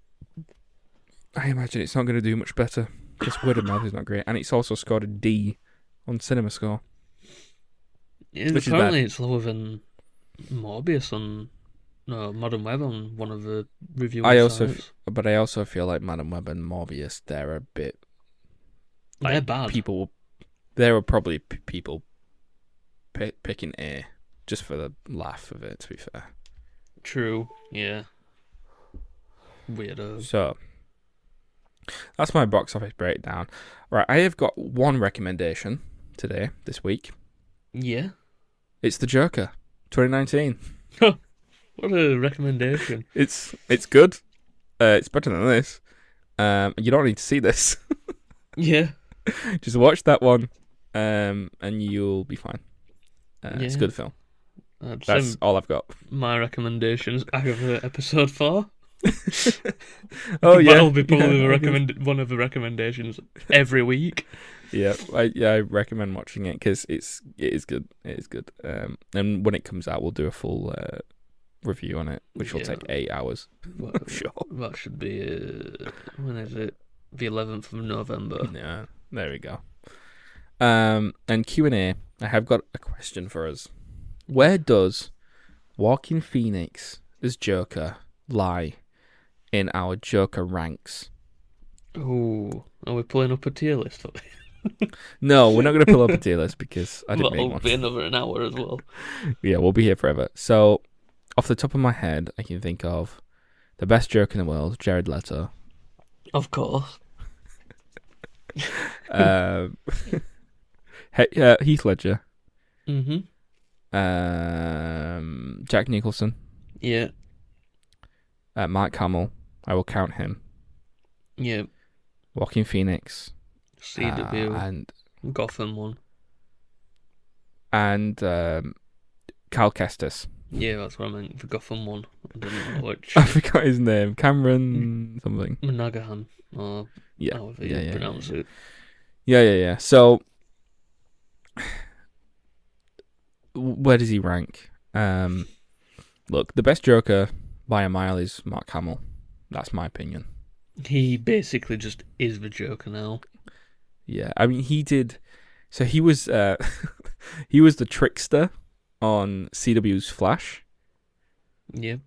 I imagine it's not going to do much better because word of mouth is not great, and it's also scored a D on CinemaScore. Which apparently it's lower than Morbius on Madam Web on one of the reviewing sites. But I also feel like Madam Web and Morbius, they're a bit. Like, they're bad. There were probably people picking A just for the laugh of it. To be fair. True. Yeah. Weirdo. So that's my box office breakdown. Right, I have got one recommendation this week. Yeah. It's The Joker, 2019. What a recommendation! It's good. It's better than this. You don't need to see this. Yeah. Just watch that one, and you'll be fine. It's a good film. That's all I've got. My recommendations. I have episode 4. Oh yeah, that'll be probably one of the recommendations every week. Yeah, I recommend watching it because it is good. It is good. And when it comes out, we'll do a full review on it, which will take 8 hours. Sure. That should be when is it? The 11th of November. Yeah, there we go. And Q&A. I have got a question for us. Where does Joaquin Phoenix as Joker lie in our Joker ranks? Oh, are we pulling up a tier list? No, we're not going to pull up a tier list because I didn't make one. It'll be another an hour as well. Yeah, we'll be here forever. So, off the top of my head, I can think of the best Joker in the world, Jared Leto. Of course. Heath Ledger. Mm-hmm. Jack Nicholson. Yeah. Mark Hamill. I will count him. Yeah. Joaquin Phoenix. CW. And Gotham one. And Cal Kestis. Yeah, that's what I meant. The Gotham one. I don't know which. I forgot his name. Cameron something. Monaghan. Or however you pronounce it. Yeah. So, where does he rank? Look, the best Joker by a mile is Mark Hamill. That's my opinion. He basically just is the Joker now. Yeah, I mean, he did. So he was he was the trickster on CW's Flash. Yep.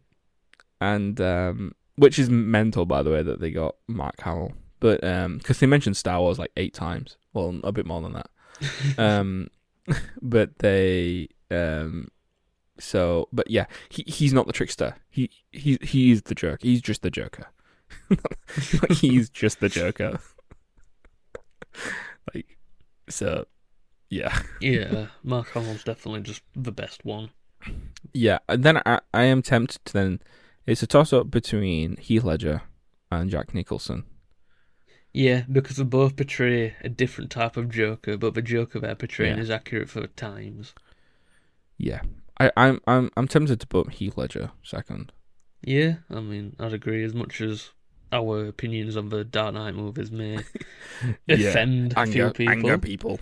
And which is mental, by the way, that they got Mark Hamill. But because they mentioned Star Wars like 8 times. Well, a bit more than that. But they but yeah, he's not the trickster. He is the Joker. He's just the Joker. He's just the Joker. Yeah. Yeah, Mark Hamill's definitely just the best one. Yeah, and then I am tempted to then. It's a toss-up between Heath Ledger and Jack Nicholson. Yeah, because they both portray a different type of Joker, but the Joker they're portraying is accurate for times. Yeah, I'm tempted to put Heath Ledger second. Yeah, I mean, I'd agree. As much as our opinions on the Dark Knight movies may offend a few people. Anger people.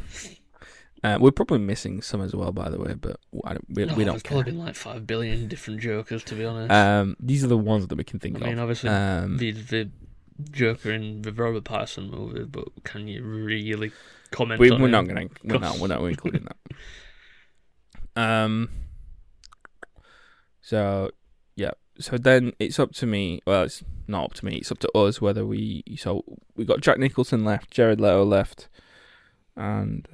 We're probably missing some as well, by the way, but we don't care. There's probably been like 5 billion different Jokers, to be honest. These are the ones that we can think of. I mean, obviously, the Joker in the Robert Pattinson movie, but can you really comment on it? We're not including that. So, yeah. So then it's up to me. Well, it's not up to me. It's up to us whether we... So we got Jack Nicholson left, Jared Leto left, and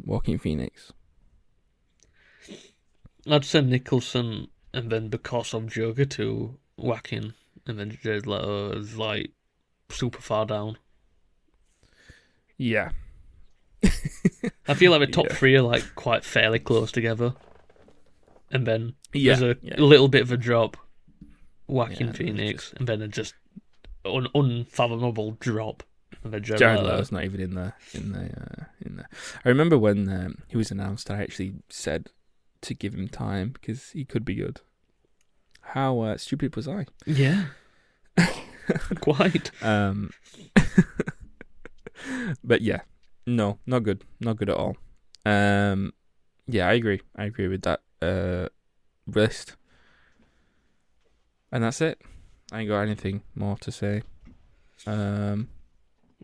Joaquin Phoenix. I'd say Nicholson, and then because of Joker to Joaquin, and then Jared Leto is like super far down. Yeah. I feel like the top three are like quite fairly close together, and then there's a little bit of a drop. Joaquin Phoenix, and then just an unfathomable drop. And then Jared Leto's not even in there. I remember when he was announced, I actually said to give him time because he could be good. How stupid was I? Yeah. Quite. But yeah, no, not good. Not good at all. Yeah, I agree. I agree with that list. And that's it. I ain't got anything more to say. But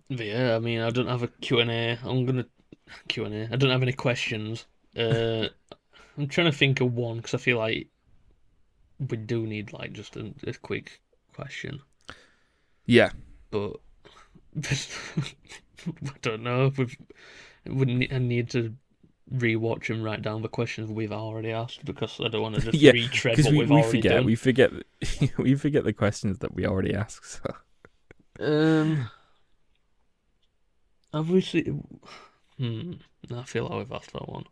yeah, I mean, I don't have a Q&A. I don't have any questions. I'm trying to think of one because I feel like we do need like just a quick question. Yeah. But I don't know if I need to rewatch and write down the questions we've already asked because I don't want to just retread what we've already done. We forget the questions that we already asked. So. Obviously, I feel like we've asked that one.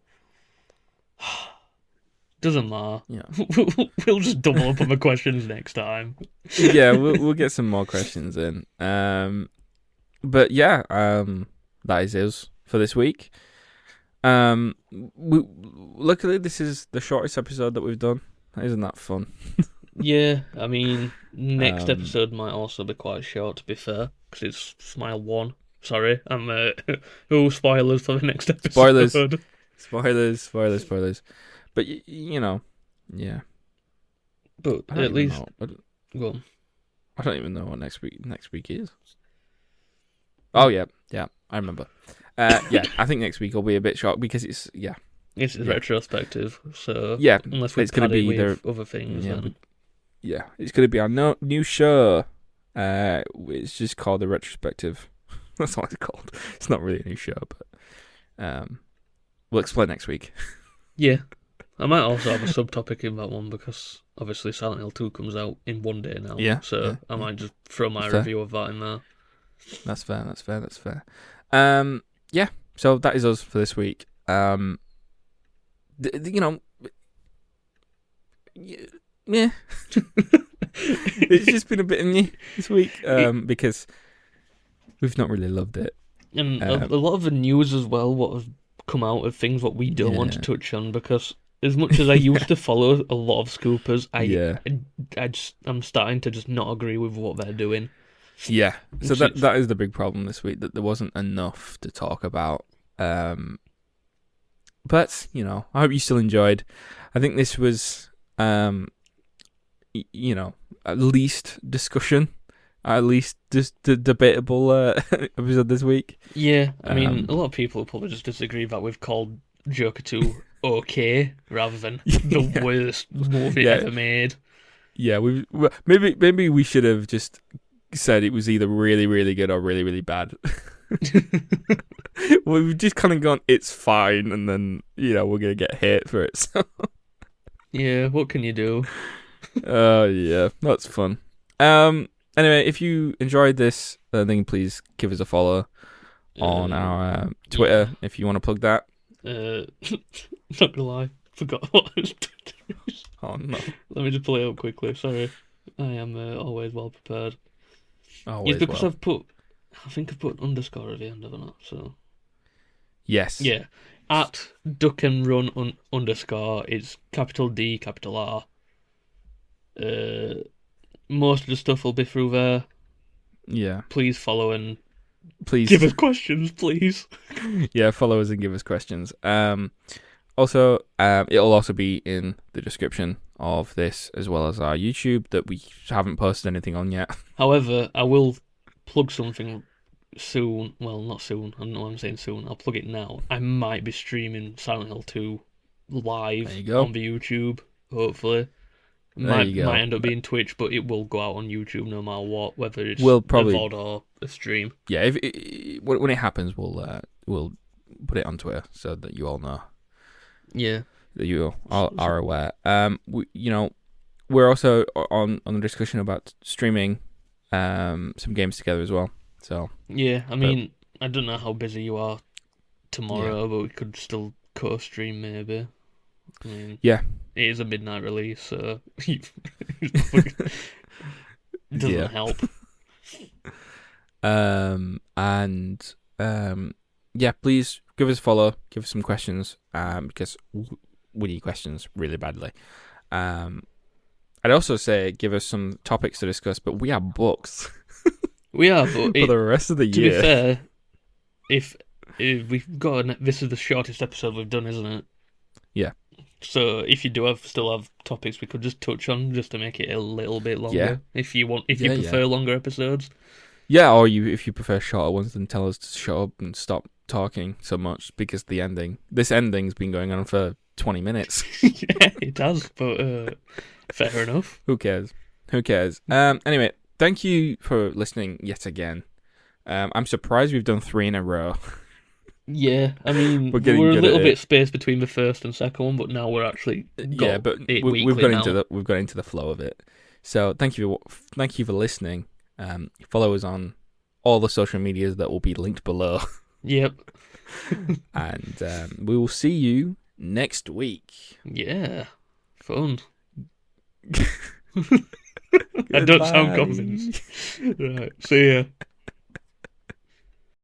Doesn't matter. Yeah. We'll just double up on the questions next time. Yeah, we'll get some more questions in. But yeah, that is us for this week. Luckily this is the shortest episode that we've done. Isn't that fun? Yeah, I mean, next episode might also be quite short, to be fair, because it's Smile 1. Sorry, I'm spoilers for the next episode. Spoilers. But you know, yeah. But at least go on. I don't even know what next week is. Oh yeah, I remember. Yeah, I think next week will be a bit short because it's retrospective. So yeah, unless it's going to be either other things. Then... Yeah, it's going to be our new show. It's just called the retrospective. That's what it's called. It's not really a new show, but we'll explain next week. Yeah, I might also have a subtopic in that one because obviously Silent Hill 2 comes out in one day now. Yeah, so I might just throw my review of that in there. That's fair. Yeah. So that is us for this week. You know, yeah. It's just been a bit of me this week because we've not really loved it. And a lot of the news as well, what have come out of things what we don't want to touch on, because as much as I used to follow a lot of scoopers, I'm starting to just not agree with what they're doing. Yeah, so that is the big problem this week, that there wasn't enough to talk about. But, you know, I hope you still enjoyed. I think this was, you know, at least discussion, at least just the debatable episode this week. Yeah, I mean, a lot of people probably just disagree that we've called Joker 2 okay, rather than the worst movie ever made. Yeah, maybe we should have just said it was either really, really good or really, really bad. We've just kind of gone, it's fine, and then, you know, we're going to get hate for it. So. Yeah, what can you do? Yeah, that's fun. Anyway, if you enjoyed this, then please give us a follow on our Twitter if you want to plug that. Not gonna lie, forgot what I was doing. Oh no. Let me just pull it up quickly, sorry. I am always well prepared. Always it's because I think I've put underscore at the end of it, so. Yes. Yeah. At Duck and Run underscore, it's capital D, capital R. Most of the stuff will be through there. Yeah. Please follow and please give us questions, please. Yeah, follow us and give us questions. Also, it'll also be in the description of this, as well as our YouTube that we haven't posted anything on yet. However, I will plug something soon. Well, not soon. I don't know why I'm saying soon. I'll plug it now. I might be streaming Silent Hill 2 live on the YouTube, hopefully. Might end up being Twitch, but it will go out on YouTube no matter what, whether it's a VOD or a stream. Yeah, when it happens, we'll put it on Twitter so that you all know. Yeah, that you all are aware. We're also on the discussion about streaming some games together as well. So yeah, I mean, I don't know how busy you are tomorrow, but we could still co-stream maybe. I mean, yeah. It is a midnight release, so it doesn't help. Please give us a follow, give us some questions, because we need questions really badly. I'd also say give us some topics to discuss, but we are booked. We are, but for the rest of the year. To be fair, if we've got this is the shortest episode we've done, isn't it? Yeah. So if you do still have topics we could just touch on just to make it a little bit longer. If you prefer longer episodes. Yeah, or if you prefer shorter ones, then tell us to shut up and stop talking so much, because this ending's been going on for 20 minutes. Yeah, it has, but fair enough. Who cares? Anyway, thank you for listening yet again. I'm surprised we've done 3 in a row. Yeah, I mean, we're a little bit spaced between the first and second one, but now we're actually we've got into the flow of it. So thank you for listening. Follow us on all the social medias that will be linked below. Yep. And we will see you next week. Yeah, fun. I don't sound convinced. Right, see ya.